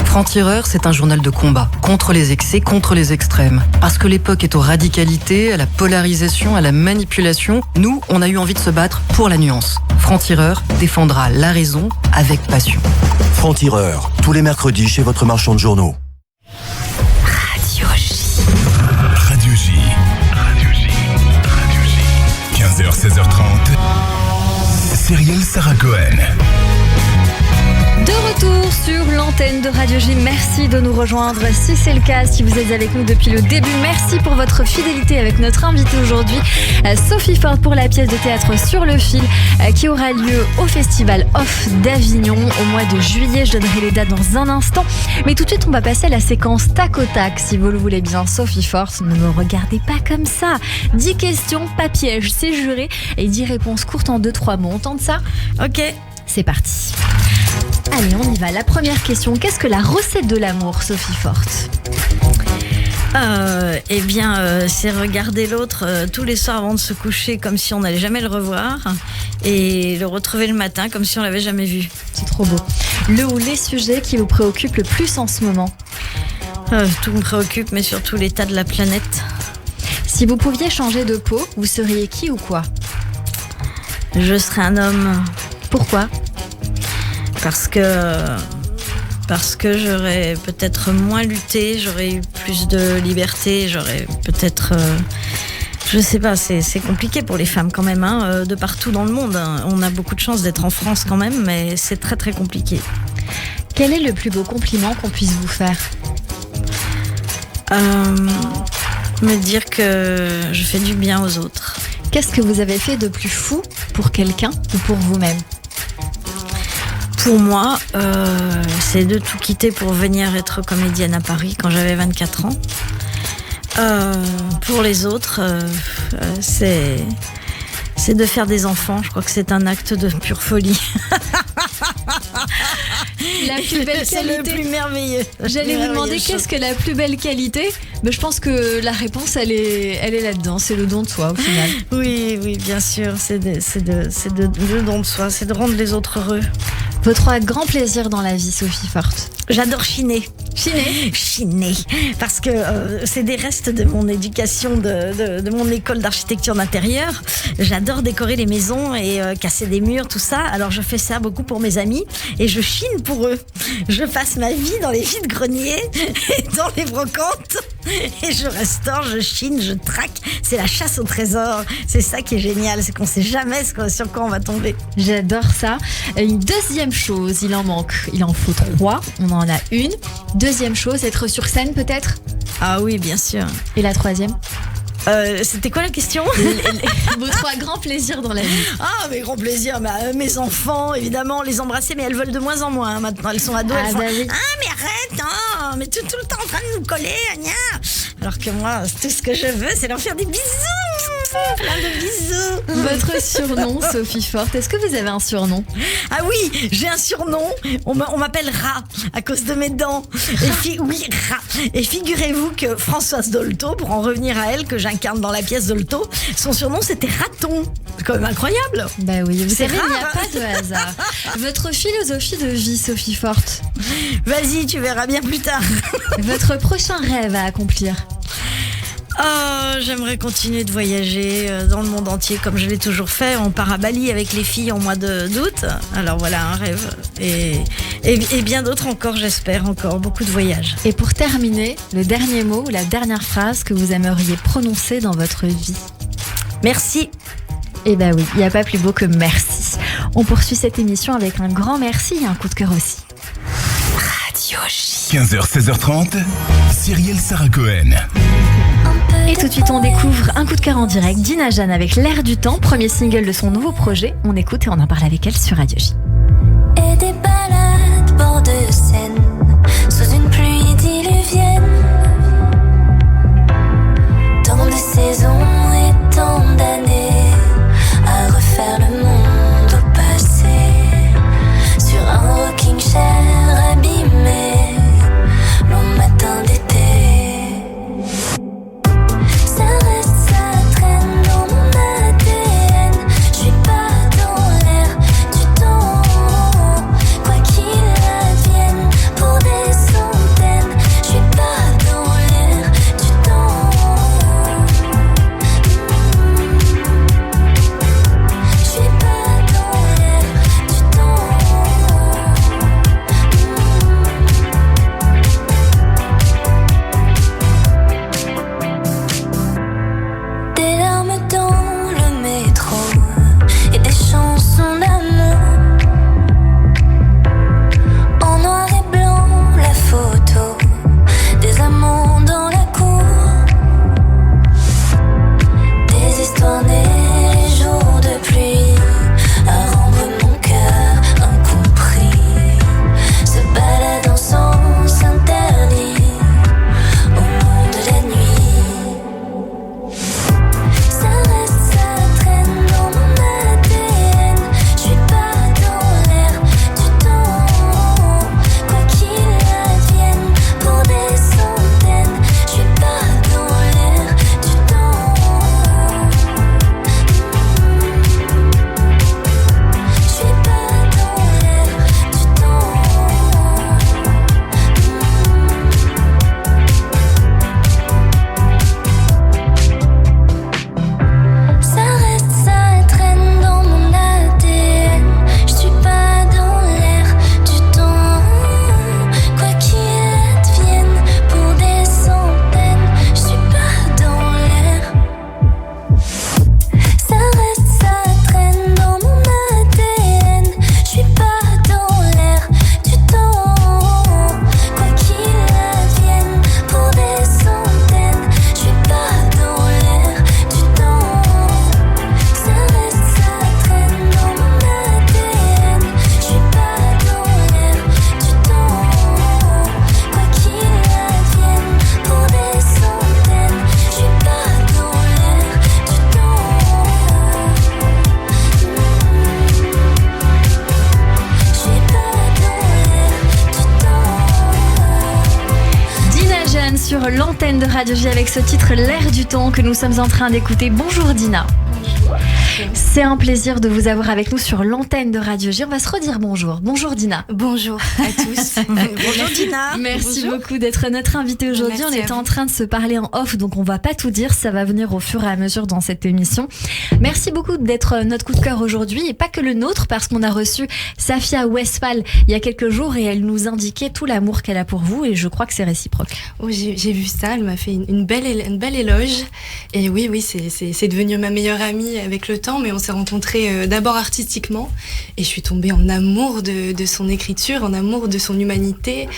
Franc-Tireur, c'est un journal de combat, contre les excès, contre les extrêmes. Parce que l'époque est aux radicalités, à la polarisation, à la manipulation, nous, on a eu envie de se battre pour la nuance. Franc-Tireur défendra la raison avec passion. Franc-Tireur, tous les mercredis chez votre marchand de journaux. Radio J. Radio J. Radio J. Radio J. 15h, 16h30. Cyrielle Sarah Cohen. De retour sur l'antenne de Radio J. Merci de nous rejoindre. Si c'est le cas, si vous êtes avec nous depuis le début, merci pour votre fidélité avec notre invitée aujourd'hui, Sophie Ford, pour la pièce de théâtre Sur le fil qui aura lieu au Festival Off d'Avignon au mois de juillet. Je donnerai les dates dans un instant. Mais tout de suite, on va passer à la séquence tac au tac. Si vous le voulez bien, Sophie Ford, ne me regardez pas comme ça. 10 questions, pas piège, c'est juré. Et 10 réponses courtes en 2-3 mots. On tente ça ? Ok. C'est parti. Allez, on y va. La première question, qu'est-ce que la recette de l'amour, Sophie Ford ? C'est regarder l'autre tous les soirs avant de se coucher comme si on n'allait jamais le revoir et le retrouver le matin comme si on l'avait jamais vu. C'est trop beau. Le ou les sujets qui vous préoccupent le plus en ce moment ? Tout me préoccupe, mais surtout l'état de la planète. Si vous pouviez changer de peau, vous seriez qui ou quoi ? Je serais un homme. Pourquoi ? Parce que j'aurais peut-être moins lutté, j'aurais eu plus de liberté, j'aurais peut-être... je sais pas, c'est compliqué pour les femmes quand même, de partout dans le monde. On a beaucoup de chance d'être en France quand même, mais c'est très très compliqué. Quel est le plus beau compliment qu'on puisse vous faire ? Me dire que je fais du bien aux autres. Qu'est-ce que vous avez fait de plus fou pour quelqu'un ou pour vous-même ? Pour moi, c'est de tout quitter pour venir être comédienne à Paris quand j'avais 24 ans. Pour les autres, c'est de faire des enfants. Je crois que c'est un acte de pure folie. La plus belle c'est qualité. Le plus merveilleux. J'allais vous demander qu'est-ce que la plus belle qualité. Mais je pense que la réponse, elle est là-dedans. C'est le don de soi, au final. Oui, bien sûr. C'est le don de soi. C'est de rendre les autres heureux. Votre grand plaisir dans la vie, Sophie Ford ? J'adore chiner. Chiner, parce que c'est des restes de mon éducation, de mon école d'architecture d'intérieur. J'adore décorer les maisons et casser des murs, tout ça. Alors je fais ça beaucoup pour mes amis et je chine pour eux. Je passe ma vie dans les vides-greniers et dans les brocantes et je restaure, je chine, je traque. C'est la chasse au trésor. C'est ça qui est génial, c'est qu'on sait jamais sur quoi on va tomber. J'adore ça. Une deuxième chose, il en faut 3. On en a une. Deuxième chose, être sur scène peut-être ? Ah oui, bien sûr. Et la troisième ? C'était quoi la question ? Vos 3 grands plaisirs dans la vie. Ah, mes grands plaisirs, mes enfants, évidemment, les embrasser, mais elles veulent de moins en moins maintenant. Elles sont ados. Ah, bah oui. Ah, mais arrête, non, mais tout le temps en train de nous coller, gna. Alors que moi, tout ce que je veux, c'est leur faire des bisous. Plein de bisous. Votre surnom, Sophie Ford, est-ce que vous avez un surnom ? Ah oui, j'ai un surnom. On m'appelle Rat à cause de mes dents. Oui, Rat. Et figurez-vous que Françoise Dolto, pour en revenir à elle, que j'incarne dans la pièce Dolto, son surnom c'était Raton. C'est quand même incroyable. Bah oui, vous c'est savez, rare. il n'y a pas de hasard. Votre philosophie de vie, Sophie Ford ? Vas-y, tu verras bien plus tard. Votre prochain rêve à accomplir ? J'aimerais continuer de voyager dans le monde entier comme je l'ai toujours fait. On part à Bali avec les filles en mois d'août. Alors voilà, un rêve. Et bien d'autres encore, j'espère, encore beaucoup de voyages. Et pour terminer, le dernier mot ou la dernière phrase que vous aimeriez prononcer dans votre vie ? Merci. Eh ben oui, il n'y a pas plus beau que merci. On poursuit cette émission avec un grand merci et un coup de cœur aussi. Radio J. 15h, 16h30, Cyrielle Sarah Cohen. Et tout de suite, on découvre un coup de cœur en direct d'Ina Jeanne avec L'air du temps, premier single de son nouveau projet. On écoute et on en parle avec elle sur Radio J. Et des balades bord de Seine, sous une pluie diluvienne. de Radio J avec ce titre L'air du temps que nous sommes en train d'écouter. Bonjour Dina. C'est un plaisir de vous avoir avec nous sur l'antenne de Radio J. On va se redire bonjour. Bonjour Dina. Bonjour à tous. Bonjour Dina. Merci beaucoup d'être notre invitée aujourd'hui. On était en train de se parler en off, donc on va pas tout dire. Ça va venir au fur et à mesure dans cette émission. Merci beaucoup d'être notre coup de cœur aujourd'hui et pas que le nôtre, parce qu'on a reçu Safia Westphal il y a quelques jours et elle nous indiquait tout l'amour qu'elle a pour vous et je crois que c'est réciproque. Oh, j'ai vu ça. Elle m'a fait une belle éloge. Et oui, c'est devenu ma meilleure amie avec le temps, mais on s'est rencontrés d'abord artistiquement et je suis tombée en amour de son écriture, en amour de son humanité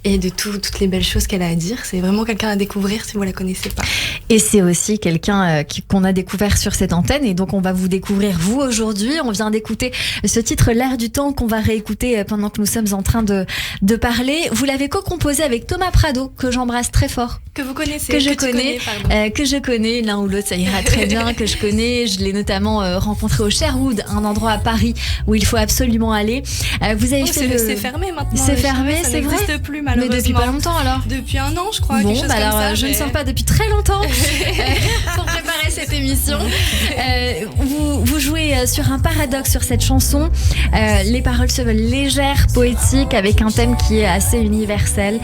et de toutes les belles choses qu'elle a à dire. C'est vraiment quelqu'un à découvrir si vous la connaissez pas. Et c'est aussi quelqu'un qu'on a découvert sur cette antenne et donc on va vous découvrir vous aujourd'hui. On vient d'écouter ce titre L'air du temps qu'on va réécouter pendant que nous sommes en train de parler. Vous l'avez co-composé avec Thomas Prado, que j'embrasse très fort. Que vous connaissez, que je connais, l'un ou l'autre, ça ira très bien, que je connais. Je l'ai notamment rencontré au Sherwood, un endroit à Paris où il faut absolument aller. Vous avez fait c'est fermé maintenant. C'est fermé, c'est vrai. Ça n'existe plus malheureusement. Mais depuis pas longtemps alors. Depuis 1 an, je crois. Bon, quelque chose alors comme ça, je ne sors pas depuis très longtemps pour préparer cette émission. Vous jouez sur un paradoxe sur cette chanson. Les paroles se veulent légères, poétiques, avec un thème qui est assez universel.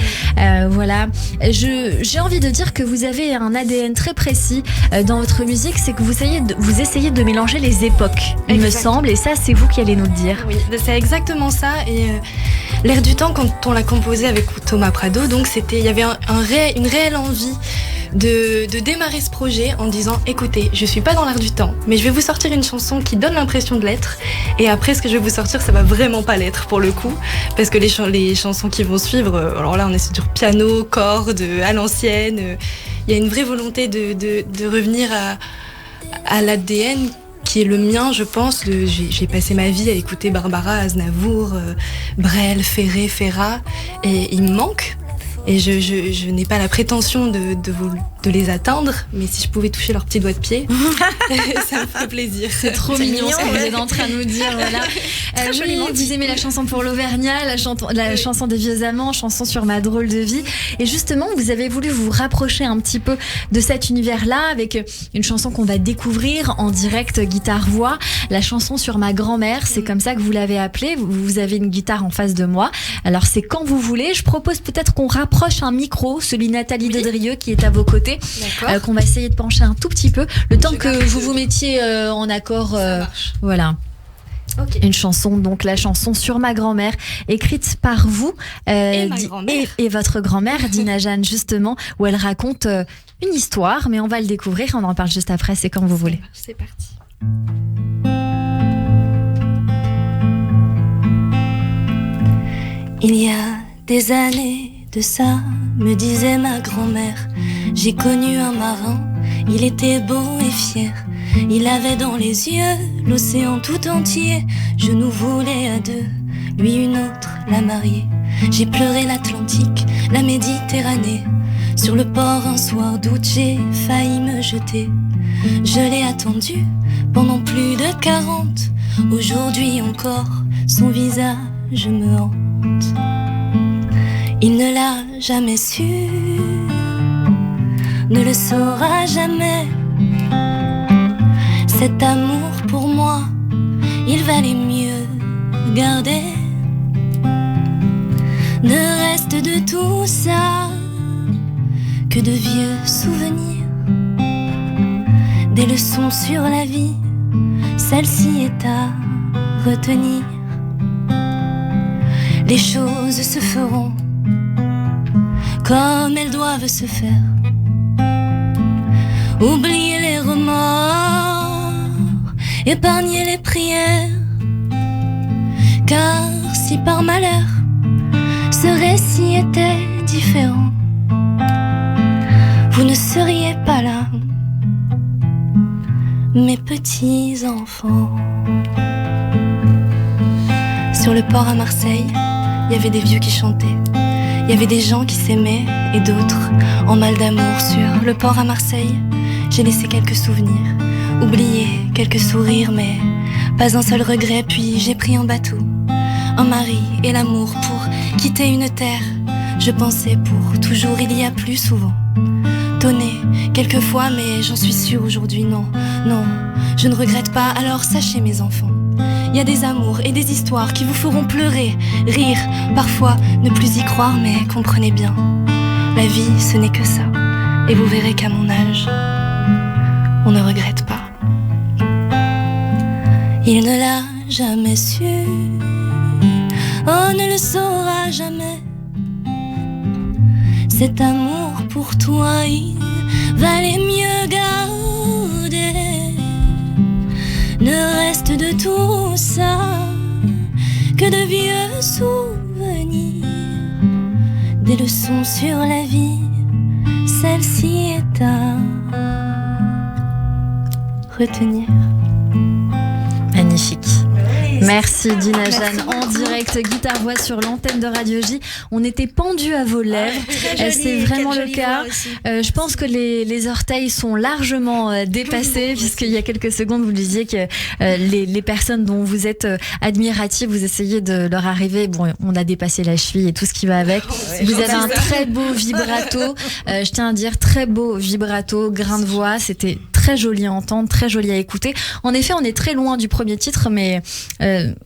Voilà. J'ai envie de dire que vous avez un ADN très précis dans votre musique, c'est que vous essayez de mélanger les époques, il me semble, et ça c'est vous qui allez nous le dire. Oui, c'est exactement ça. Et L'air du temps, quand on l'a composé avec Thomas Prado, donc il y avait une réelle envie de démarrer ce projet en disant écoutez, je suis pas dans l'air du temps, mais je vais vous sortir une chanson qui donne l'impression de l'être, et après ce que je vais vous sortir ça va vraiment pas l'être pour le coup, parce que les chansons qui vont suivre, alors là on est sur piano, cordes, à l'ancienne, il y a une vraie volonté de revenir à l'ADN qui est le mien, je pense. J'ai passé ma vie à écouter Barbara, Aznavour, Brel, Ferré, Ferrat, et il me manque. Et je n'ai pas la prétention de les atteindre, mais si je pouvais toucher leurs petits doigts de pied, ça me ferait plaisir. C'est trop mignon ce que vous êtes en train de nous dire. Voilà. Oui, vous aimez la chanson pour l'Auvergnat, la chanson des vieux amants, chanson sur ma drôle de vie. Et justement, vous avez voulu vous rapprocher un petit peu de cet univers-là avec une chanson qu'on va découvrir en direct guitare-voix, la chanson sur ma grand-mère. C'est comme ça que vous l'avez appelée. Vous avez une guitare en face de moi. Alors c'est quand vous voulez. Je propose peut-être qu'on rapproche un micro, celui de Nathalie Dedrieux qui est à vos côtés, qu'on va essayer de pencher un tout petit peu, le temps que vous vous mettiez en accord. Voilà. Okay. Une chanson, donc la chanson sur ma grand-mère, écrite par vous et votre grand-mère, Dina Jeanne, justement, où elle raconte une histoire, mais on va le découvrir, on en parle juste après, c'est quand vous voulez. C'est parti. Il y a des années de ça, me disait ma grand-mère, j'ai connu un marin, il était beau et fier. Il avait dans les yeux l'océan tout entier. Je nous voulais à deux, lui une autre, la mariée. J'ai pleuré l'Atlantique, la Méditerranée. Sur le port un soir d'août, j'ai failli me jeter. Je l'ai attendu pendant plus de 40. Aujourd'hui encore, son visage me hante. Il ne l'a jamais su, ne le saura jamais. Cet amour pour moi, il valait mieux garder. Ne reste de tout ça que de vieux souvenirs, des leçons sur la vie, celle-ci est à retenir. Les choses se feront comme elles doivent se faire. Oubliez les remords, épargnez les prières, car si par malheur ce récit était différent, vous ne seriez pas là, mes petits enfants. Sur le port à Marseille, il y avait des vieux qui chantaient. Il y avait des gens qui s'aimaient et d'autres en mal d'amour. Sur le port à Marseille, j'ai laissé quelques souvenirs, oublié quelques sourires, mais pas un seul regret. Puis j'ai pris un bateau, un mari et l'amour pour quitter une terre. Je pensais pour toujours, il y a plus souvent étonnée, quelquefois, mais j'en suis sûre aujourd'hui, non, non, je ne regrette pas, alors sachez mes enfants, il y a des amours et des histoires qui vous feront pleurer, rire, parfois ne plus y croire, mais comprenez bien, la vie ce n'est que ça, et vous verrez qu'à mon âge, on ne regrette pas. Il ne l'a jamais su, on ne le saura jamais. Cet amour pour toi, il valait mieux garder. Ne reste de tout ça que de vieux souvenirs, des leçons sur la vie, celle-ci est à retenir. Magnifique. Merci Dina Jeanne, en direct guitare-voix sur l'antenne de Radio J. On était pendus à vos lèvres, c'est vraiment le cas. Je pense que les orteils sont largement dépassés, puisqu'il y a quelques secondes vous disiez que les personnes dont vous êtes admiratifs, vous essayez de leur arriver. Bon, on a dépassé la cheville et tout ce qui va avec. Vous avez un très beau vibrato, je tiens à dire très beau vibrato, grain de voix, c'était très joli à entendre, très joli à écouter. En effet, on est très loin du premier titre, mais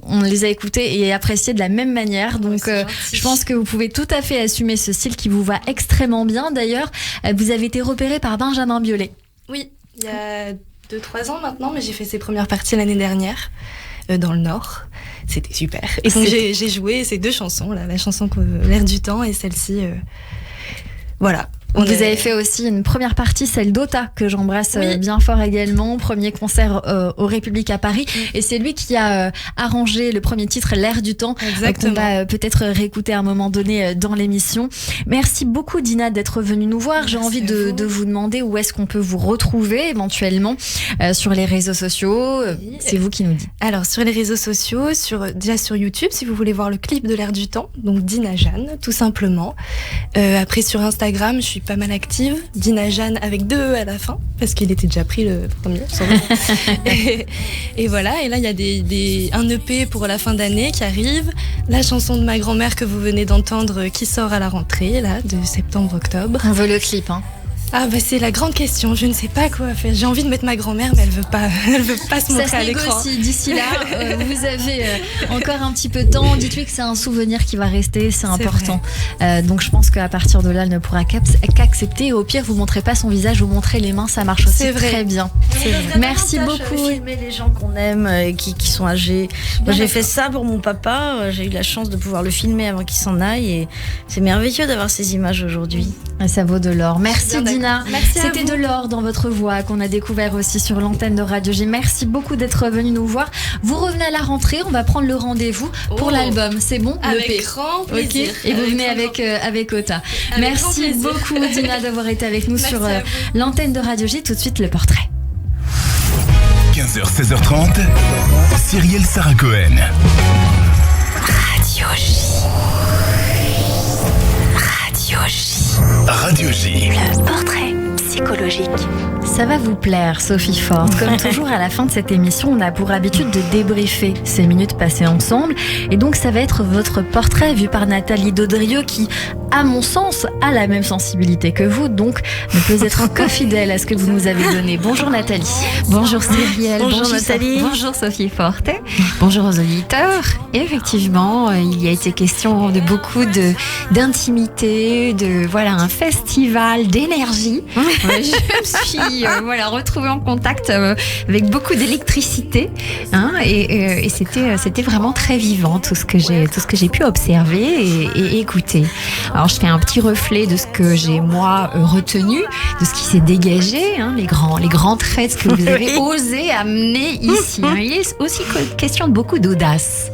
on les a écoutés et appréciés de la même manière. Donc, je pense que vous pouvez tout à fait assumer ce style qui vous va extrêmement bien. D'ailleurs, vous avez été repéré par Benjamin Biolay. Oui, il y a 2-3 ans maintenant, mais j'ai fait ses premières parties l'année dernière dans le Nord. C'était super. Et donc, j'ai joué ces 2 chansons, là, la chanson L'air du temps et celle-ci. Voilà. Vous avez fait aussi une première partie, celle d'Ota, que j'embrasse bien fort également. Premier concert au République à Paris. Et c'est lui qui a arrangé le premier titre, L'air du temps. Qu'on va peut-être réécouter à un moment donné dans l'émission. Merci beaucoup, Dina, d'être venue nous voir. J'ai envie de vous demander où est-ce qu'on peut vous retrouver éventuellement sur les réseaux sociaux. C'est vous qui nous dites. Alors, sur les réseaux sociaux, déjà sur YouTube, si vous voulez voir le clip de L'air du temps. Donc, Dina Jeanne, tout simplement. Après, sur Instagram, je suis pas mal active, Dina Jeanne avec 2 E à la fin, parce qu'il était déjà pris le premier. et voilà, et là il y a un EP pour la fin d'année qui arrive, la chanson de ma grand-mère que vous venez d'entendre qui sort à la rentrée, là, de septembre-octobre. On veut le clip, hein. Ah bah c'est la grande question, je ne sais pas quoi faire. J'ai envie de mettre ma grand-mère, mais elle veut pas se montrer à l'écran. Ça se négocie. D'ici là, vous avez encore un petit peu de temps. Dites-lui que c'est un souvenir qui va rester, c'est important. Donc je pense qu'à partir de là, elle ne pourra qu'accepter. Au pire, vous montrez pas son visage, vous montrez les mains, ça marche aussi très bien. Merci beaucoup. Filmer les gens qu'on aime et qui sont âgés. Moi, j'ai fait ça pour mon papa. J'ai eu la chance de pouvoir le filmer avant qu'il s'en aille, et c'est merveilleux d'avoir ces images aujourd'hui. Ça vaut de l'or. Merci Dina. C'était de l'or dans votre voix qu'on a découvert aussi sur l'antenne de Radio J. Merci beaucoup d'être venu nous voir. Vous revenez à la rentrée, on va prendre le rendez-vous pour l'album. C'est bon? Avec grand plaisir. Et vous venez avec Ota. Merci beaucoup Dina d'avoir été avec nous sur l'antenne de Radio J. Tout de suite le portrait. 15h, 16h30, Cyrielle Sarah Cohen. Radio J. Radio J. Radio J. Le portrait psychologique. Ça va vous plaire, Sophie Ford. Comme toujours, à la fin de cette émission, on a pour habitude de débriefer ces minutes passées ensemble. Et donc, ça va être votre portrait vu par Nathalie Daudrieux qui, à mon sens, a la même sensibilité que vous. Donc, ne peut être que fidèle à ce que vous nous avez donné. Bonjour Nathalie. Bonjour Cyrielle. Bonjour Nathalie. Bonjour Sophie Forte. Bonjour aux auditeurs. Et effectivement, il y a été question de beaucoup d'intimité, de un festival d'énergie. Je me suis retrouvée en contact avec beaucoup d'électricité, et c'était vraiment très vivant tout ce que j'ai pu observer et écouter. Alors je fais un petit reflet de ce que j'ai moi retenu, de ce qui s'est dégagé, les grands traits que vous avez osé amener ici. Il est aussi question de beaucoup d'audace,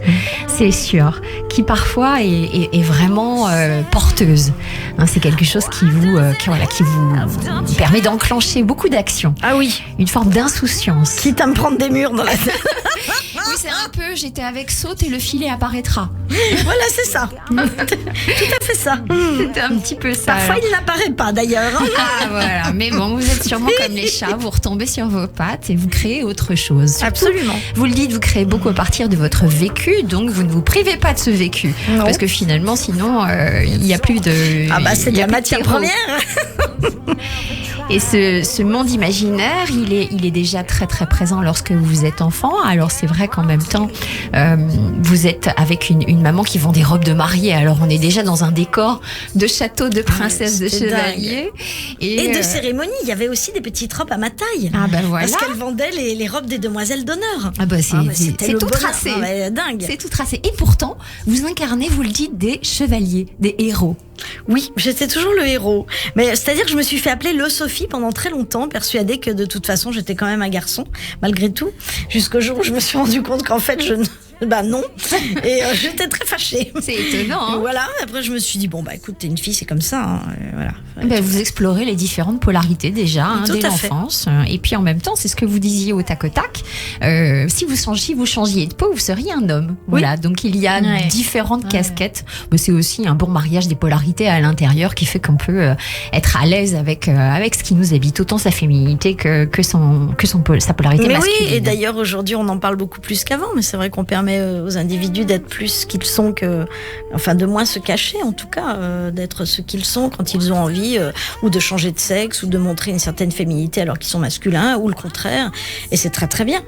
c'est sûr, qui parfois est vraiment porteuse. C'est quelque chose qui vous permet d'enclencher beaucoup d'action. Ah oui. Une forme d'insouciance. Quitte à me prendre des murs dans la tête. Oui, c'est un peu, j'étais avec saute et le filet apparaîtra. Voilà, c'est ça. Tout à fait ça. C'était un petit peu ça. Parfois, il n'apparaît pas d'ailleurs. Ah voilà, mais bon, vous êtes sûrement comme les chats, vous retombez sur vos pattes et vous créez autre chose. Surtout, absolument. Vous le dites, vous créez beaucoup à partir de votre vécu, donc vous ne vous privez pas de ce vécu. Non. Parce que finalement, sinon, il n'y a plus de... Ah bah c'est de la matière première. Et ce monde imaginaire, il est déjà très très présent lorsque vous êtes enfant. Alors c'est vrai qu'en même temps, vous êtes avec une maman qui vend des robes de mariée. Alors on est déjà dans un décor de château, de princesse, de chevalier. Et de cérémonie. Il y avait aussi des petites robes à ma taille. Ah ben voilà. Parce qu'elle vendait les robes des demoiselles d'honneur. Ah bah c'est tout tracé. Ah dingue. C'est tout tracé. Et pourtant, vous incarnez, vous le dites, des chevaliers, des héros. Oui, j'étais toujours le héros. Mais c'est-à-dire que je me suis fait appeler le Sophie pendant très longtemps, persuadée que de toute façon j'étais quand même un garçon, malgré tout. Jusqu'au jour où je me suis rendu compte qu'en fait je ne... Bah non. Et j'étais très fâchée. C'est étonnant. Hein. Voilà. Après je me suis dit bon bah écoute t'es une fille c'est comme ça. Hein. Voilà. Ben, vous explorez les différentes polarités déjà dès l'enfance. Et puis en même temps c'est ce que vous disiez au tac au tac. Si vous changiez de peau vous seriez un homme. Voilà. Donc il y a différentes casquettes. Mais c'est aussi un bon mariage des polarités à l'intérieur qui fait qu'on peut être à l'aise avec ce qui nous habite, autant sa féminité que sa polarité masculine. Oui. Et d'ailleurs aujourd'hui on en parle beaucoup plus qu'avant. Mais c'est vrai qu'on permet aux individus d'être plus ce qu'ils sont enfin de moins se cacher en tout cas, d'être ce qu'ils sont quand ils ont envie ou de changer de sexe ou de montrer une certaine féminité alors qu'ils sont masculins ou le contraire et c'est très très bien.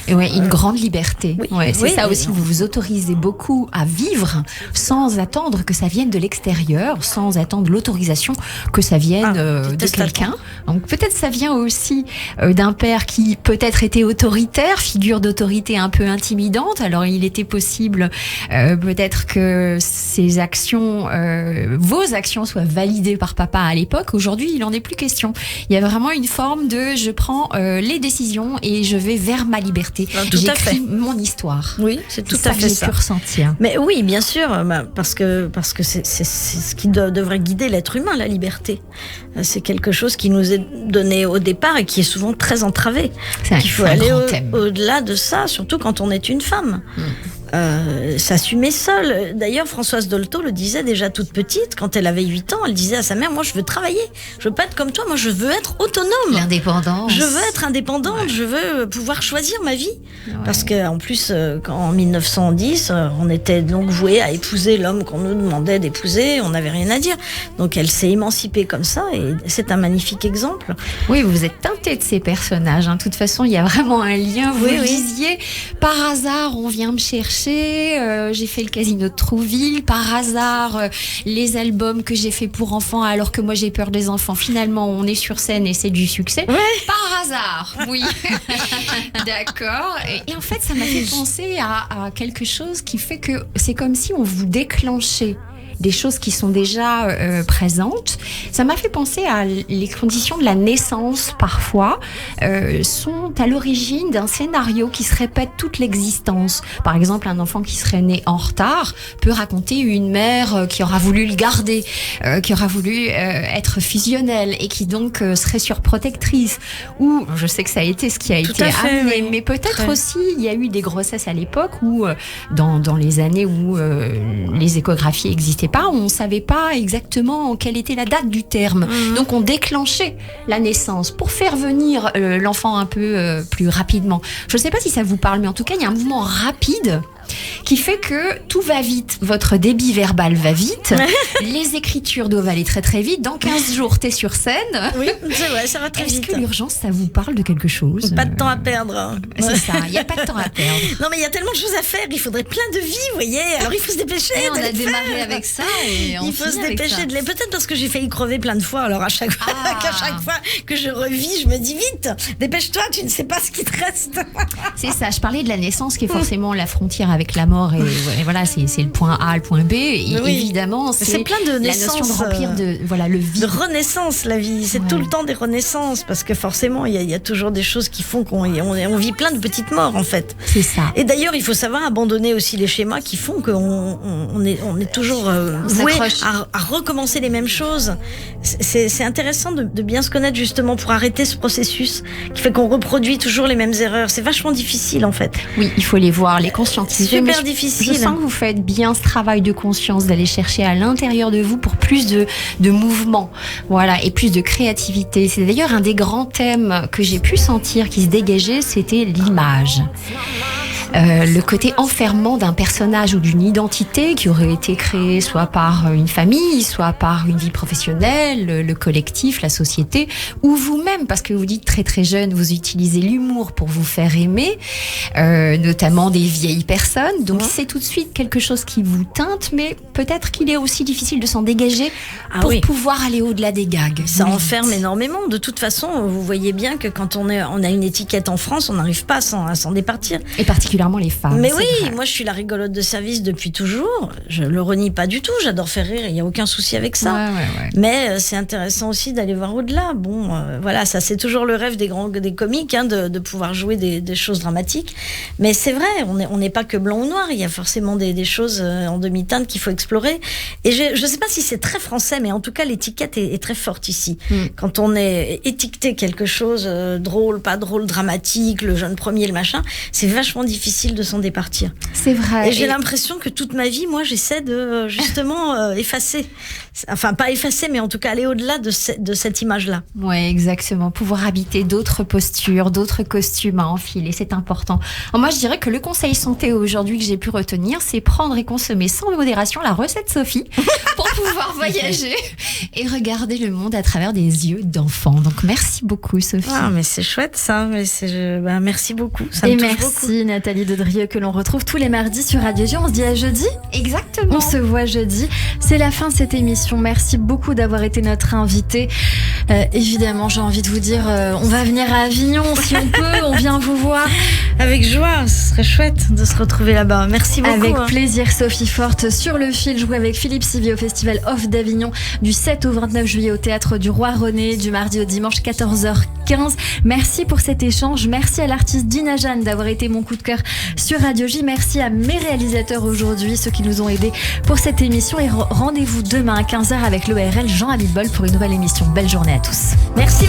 Et ouais, une grande liberté. Oui. Ouais, c'est ça aussi, vous vous autorisez beaucoup à vivre sans attendre que ça vienne de l'extérieur, sans attendre l'autorisation que ça vienne de quelqu'un. Donc peut-être ça vient aussi d'un père qui peut-être était autoritaire, figure d'autorité un peu intimidante. Alors il était possible peut-être que ses actions, vos actions soient validées par papa à l'époque. Aujourd'hui, il n'en est plus question. Il y a vraiment une forme de je prends les décisions et je vais vers ma liberté. J'écris mon histoire. Oui, c'est tout à fait ça. J'ai pu ressentir. Mais oui, bien sûr, parce que c'est ce qui devrait guider l'être humain, la liberté. C'est quelque chose qui nous est donné au départ et qui est souvent très entravé. Il faut aller au-delà de ça, surtout quand on est une femme. S'assumer seule. D'ailleurs, Françoise Dolto le disait déjà toute petite, quand elle avait 8 ans, elle disait à sa mère, moi je veux travailler, je veux pas être comme toi, moi je veux être autonome. L'indépendance. Je veux être indépendante, je veux pouvoir choisir ma vie. Parce qu'en plus, en 1910, on était donc voués à épouser l'homme qu'on nous demandait d'épouser, on n'avait rien à dire. Donc elle s'est émancipée comme ça et c'est un magnifique exemple. Oui, vous êtes teintée de ces personnages. De toute façon, il y a vraiment un lien. Vous le disiez, par hasard, on vient me chercher. J'ai fait le Casino de Trouville. Par hasard, les albums que j'ai fait pour enfants, alors que moi j'ai peur des enfants. Finalement, on est sur scène et c'est du succès. Par hasard, oui. D'accord. Et en fait, ça m'a fait penser à quelque chose qui fait que c'est comme si on vous déclenchait des choses qui sont déjà présentes. Ça m'a fait penser à les conditions de la naissance, parfois, sont à l'origine d'un scénario qui se répète toute l'existence. Par exemple, un enfant qui serait né en retard peut raconter une mère qui aura voulu le garder, qui aura voulu être fusionnelle et qui donc serait surprotectrice. Ou, je sais que ça a été ce qui a été amené, mais peut-être aussi, il y a eu des grossesses à l'époque où, dans les années où les échographies existaient pas, on savait pas exactement quelle était la date du terme. Donc on déclenchait la naissance pour faire venir l'enfant un peu plus rapidement. Je ne sais pas si ça vous parle, mais en tout cas, il y a un mouvement rapide qui fait que tout va vite. Votre débit verbal va vite. Les écritures doivent aller très très vite. Dans 15 jours, t'es sur scène. Oui, c'est vrai, ça va très vite. Est-ce que l'urgence, ça vous parle de quelque chose ? Pas de temps à perdre. C'est ça, il n'y a pas de temps à perdre. Non, mais il y a tellement de choses à faire. Il faudrait plein de vies, vous voyez. Alors il faut se dépêcher. On a démarré avec ça. Et il faut se dépêcher de les. Peut-être parce que j'ai failli crever plein de fois. Alors à chaque fois, que je revis, je me dis vite, dépêche-toi, tu ne sais pas ce qui te reste. C'est ça, je parlais de la naissance qui est forcément la frontière avec la mort et voilà, c'est le point A, le point B. Et évidemment, c'est plein de la naissances, notion de remplir le vide. De renaissance, la vie. C'est tout le temps des renaissances parce que forcément, il y a toujours des choses qui font qu'on vit plein de petites morts en fait. C'est ça. Et d'ailleurs, il faut savoir abandonner aussi les schémas qui font qu'on est toujours voué à recommencer les mêmes choses. C'est intéressant de bien se connaître justement pour arrêter ce processus qui fait qu'on reproduit toujours les mêmes erreurs. C'est vachement difficile en fait. Oui, il faut les voir, les conscientiser. Super difficile. Je sens que vous faites bien ce travail de conscience, d'aller chercher à l'intérieur de vous pour plus de mouvement, voilà, et plus de créativité. C'est d'ailleurs un des grands thèmes que j'ai pu sentir qui se dégageait, c'était l'image. Le côté enfermement d'un personnage ou d'une identité qui aurait été créée soit par une famille, soit par une vie professionnelle, le collectif, la société, ou vous-même, parce que vous dites très très jeune, vous utilisez l'humour pour vous faire aimer, notamment des vieilles personnes, donc c'est tout de suite quelque chose qui vous teinte, mais peut-être qu'il est aussi difficile de s'en dégager pour pouvoir aller au-delà des gags. Ça enferme énormément. De toute façon, vous voyez bien que quand on a une étiquette en France, on n'arrive pas à s'en départir. Et particulièrement les femmes. Mais oui, moi je suis la rigolote de service depuis toujours. Je le renie pas du tout. J'adore faire rire. Il y a aucun souci avec ça. Ouais. Mais c'est intéressant aussi d'aller voir au-delà. Bon, voilà, ça c'est toujours le rêve des comiques, de pouvoir jouer des choses dramatiques. Mais c'est vrai, on n'est pas que blanc ou noir. Il y a forcément des choses en demi-teinte qu'il faut explorer. Et je sais pas si c'est très français, mais en tout cas l'étiquette est très forte ici. Quand on est étiqueté quelque chose drôle, pas drôle, dramatique, le jeune premier, le machin, c'est vachement difficile de s'en départir. C'est vrai. Et j'ai l'impression que toute ma vie, moi, j'essaie de justement effacer. Enfin, pas effacer, mais en tout cas aller au-delà de cette image-là. Oui, exactement. Pouvoir habiter d'autres postures, d'autres costumes à enfiler, c'est important. Alors moi, je dirais que le conseil santé aujourd'hui que j'ai pu retenir, c'est prendre et consommer sans modération la recette Sophie pour pouvoir voyager et regarder le monde à travers des yeux d'enfant. Donc, merci beaucoup, Sophie. Ah, mais c'est chouette ça. Mais merci beaucoup. Ça et me touche merci, beaucoup. Nathalie Dedrieux, que l'on retrouve tous les mardis sur Radio J. On se dit à jeudi. Exactement. On se voit jeudi. C'est la fin de cette émission. Merci beaucoup d'avoir été notre invité. Évidemment, j'ai envie de vous dire, on va venir à Avignon si on peut. On vient vous voir. Avec joie. Ce serait chouette de se retrouver là-bas. Merci beaucoup. Avec plaisir, Sophie Forte. Sur le fil, jouer avec Philippe Sivier au Festival Off d'Avignon du 7 au 29 juillet au Théâtre du Roi René, du mardi au dimanche 14h15. Merci pour cet échange. Merci à l'artiste Dina Jeanne d'avoir été mon coup de cœur sur Radio J. Merci à mes réalisateurs aujourd'hui, ceux qui nous ont aidés pour cette émission. Et rendez-vous demain à 15h avec l'ORL Jean Abitbol pour une nouvelle émission. Belle journée à tous. Merci.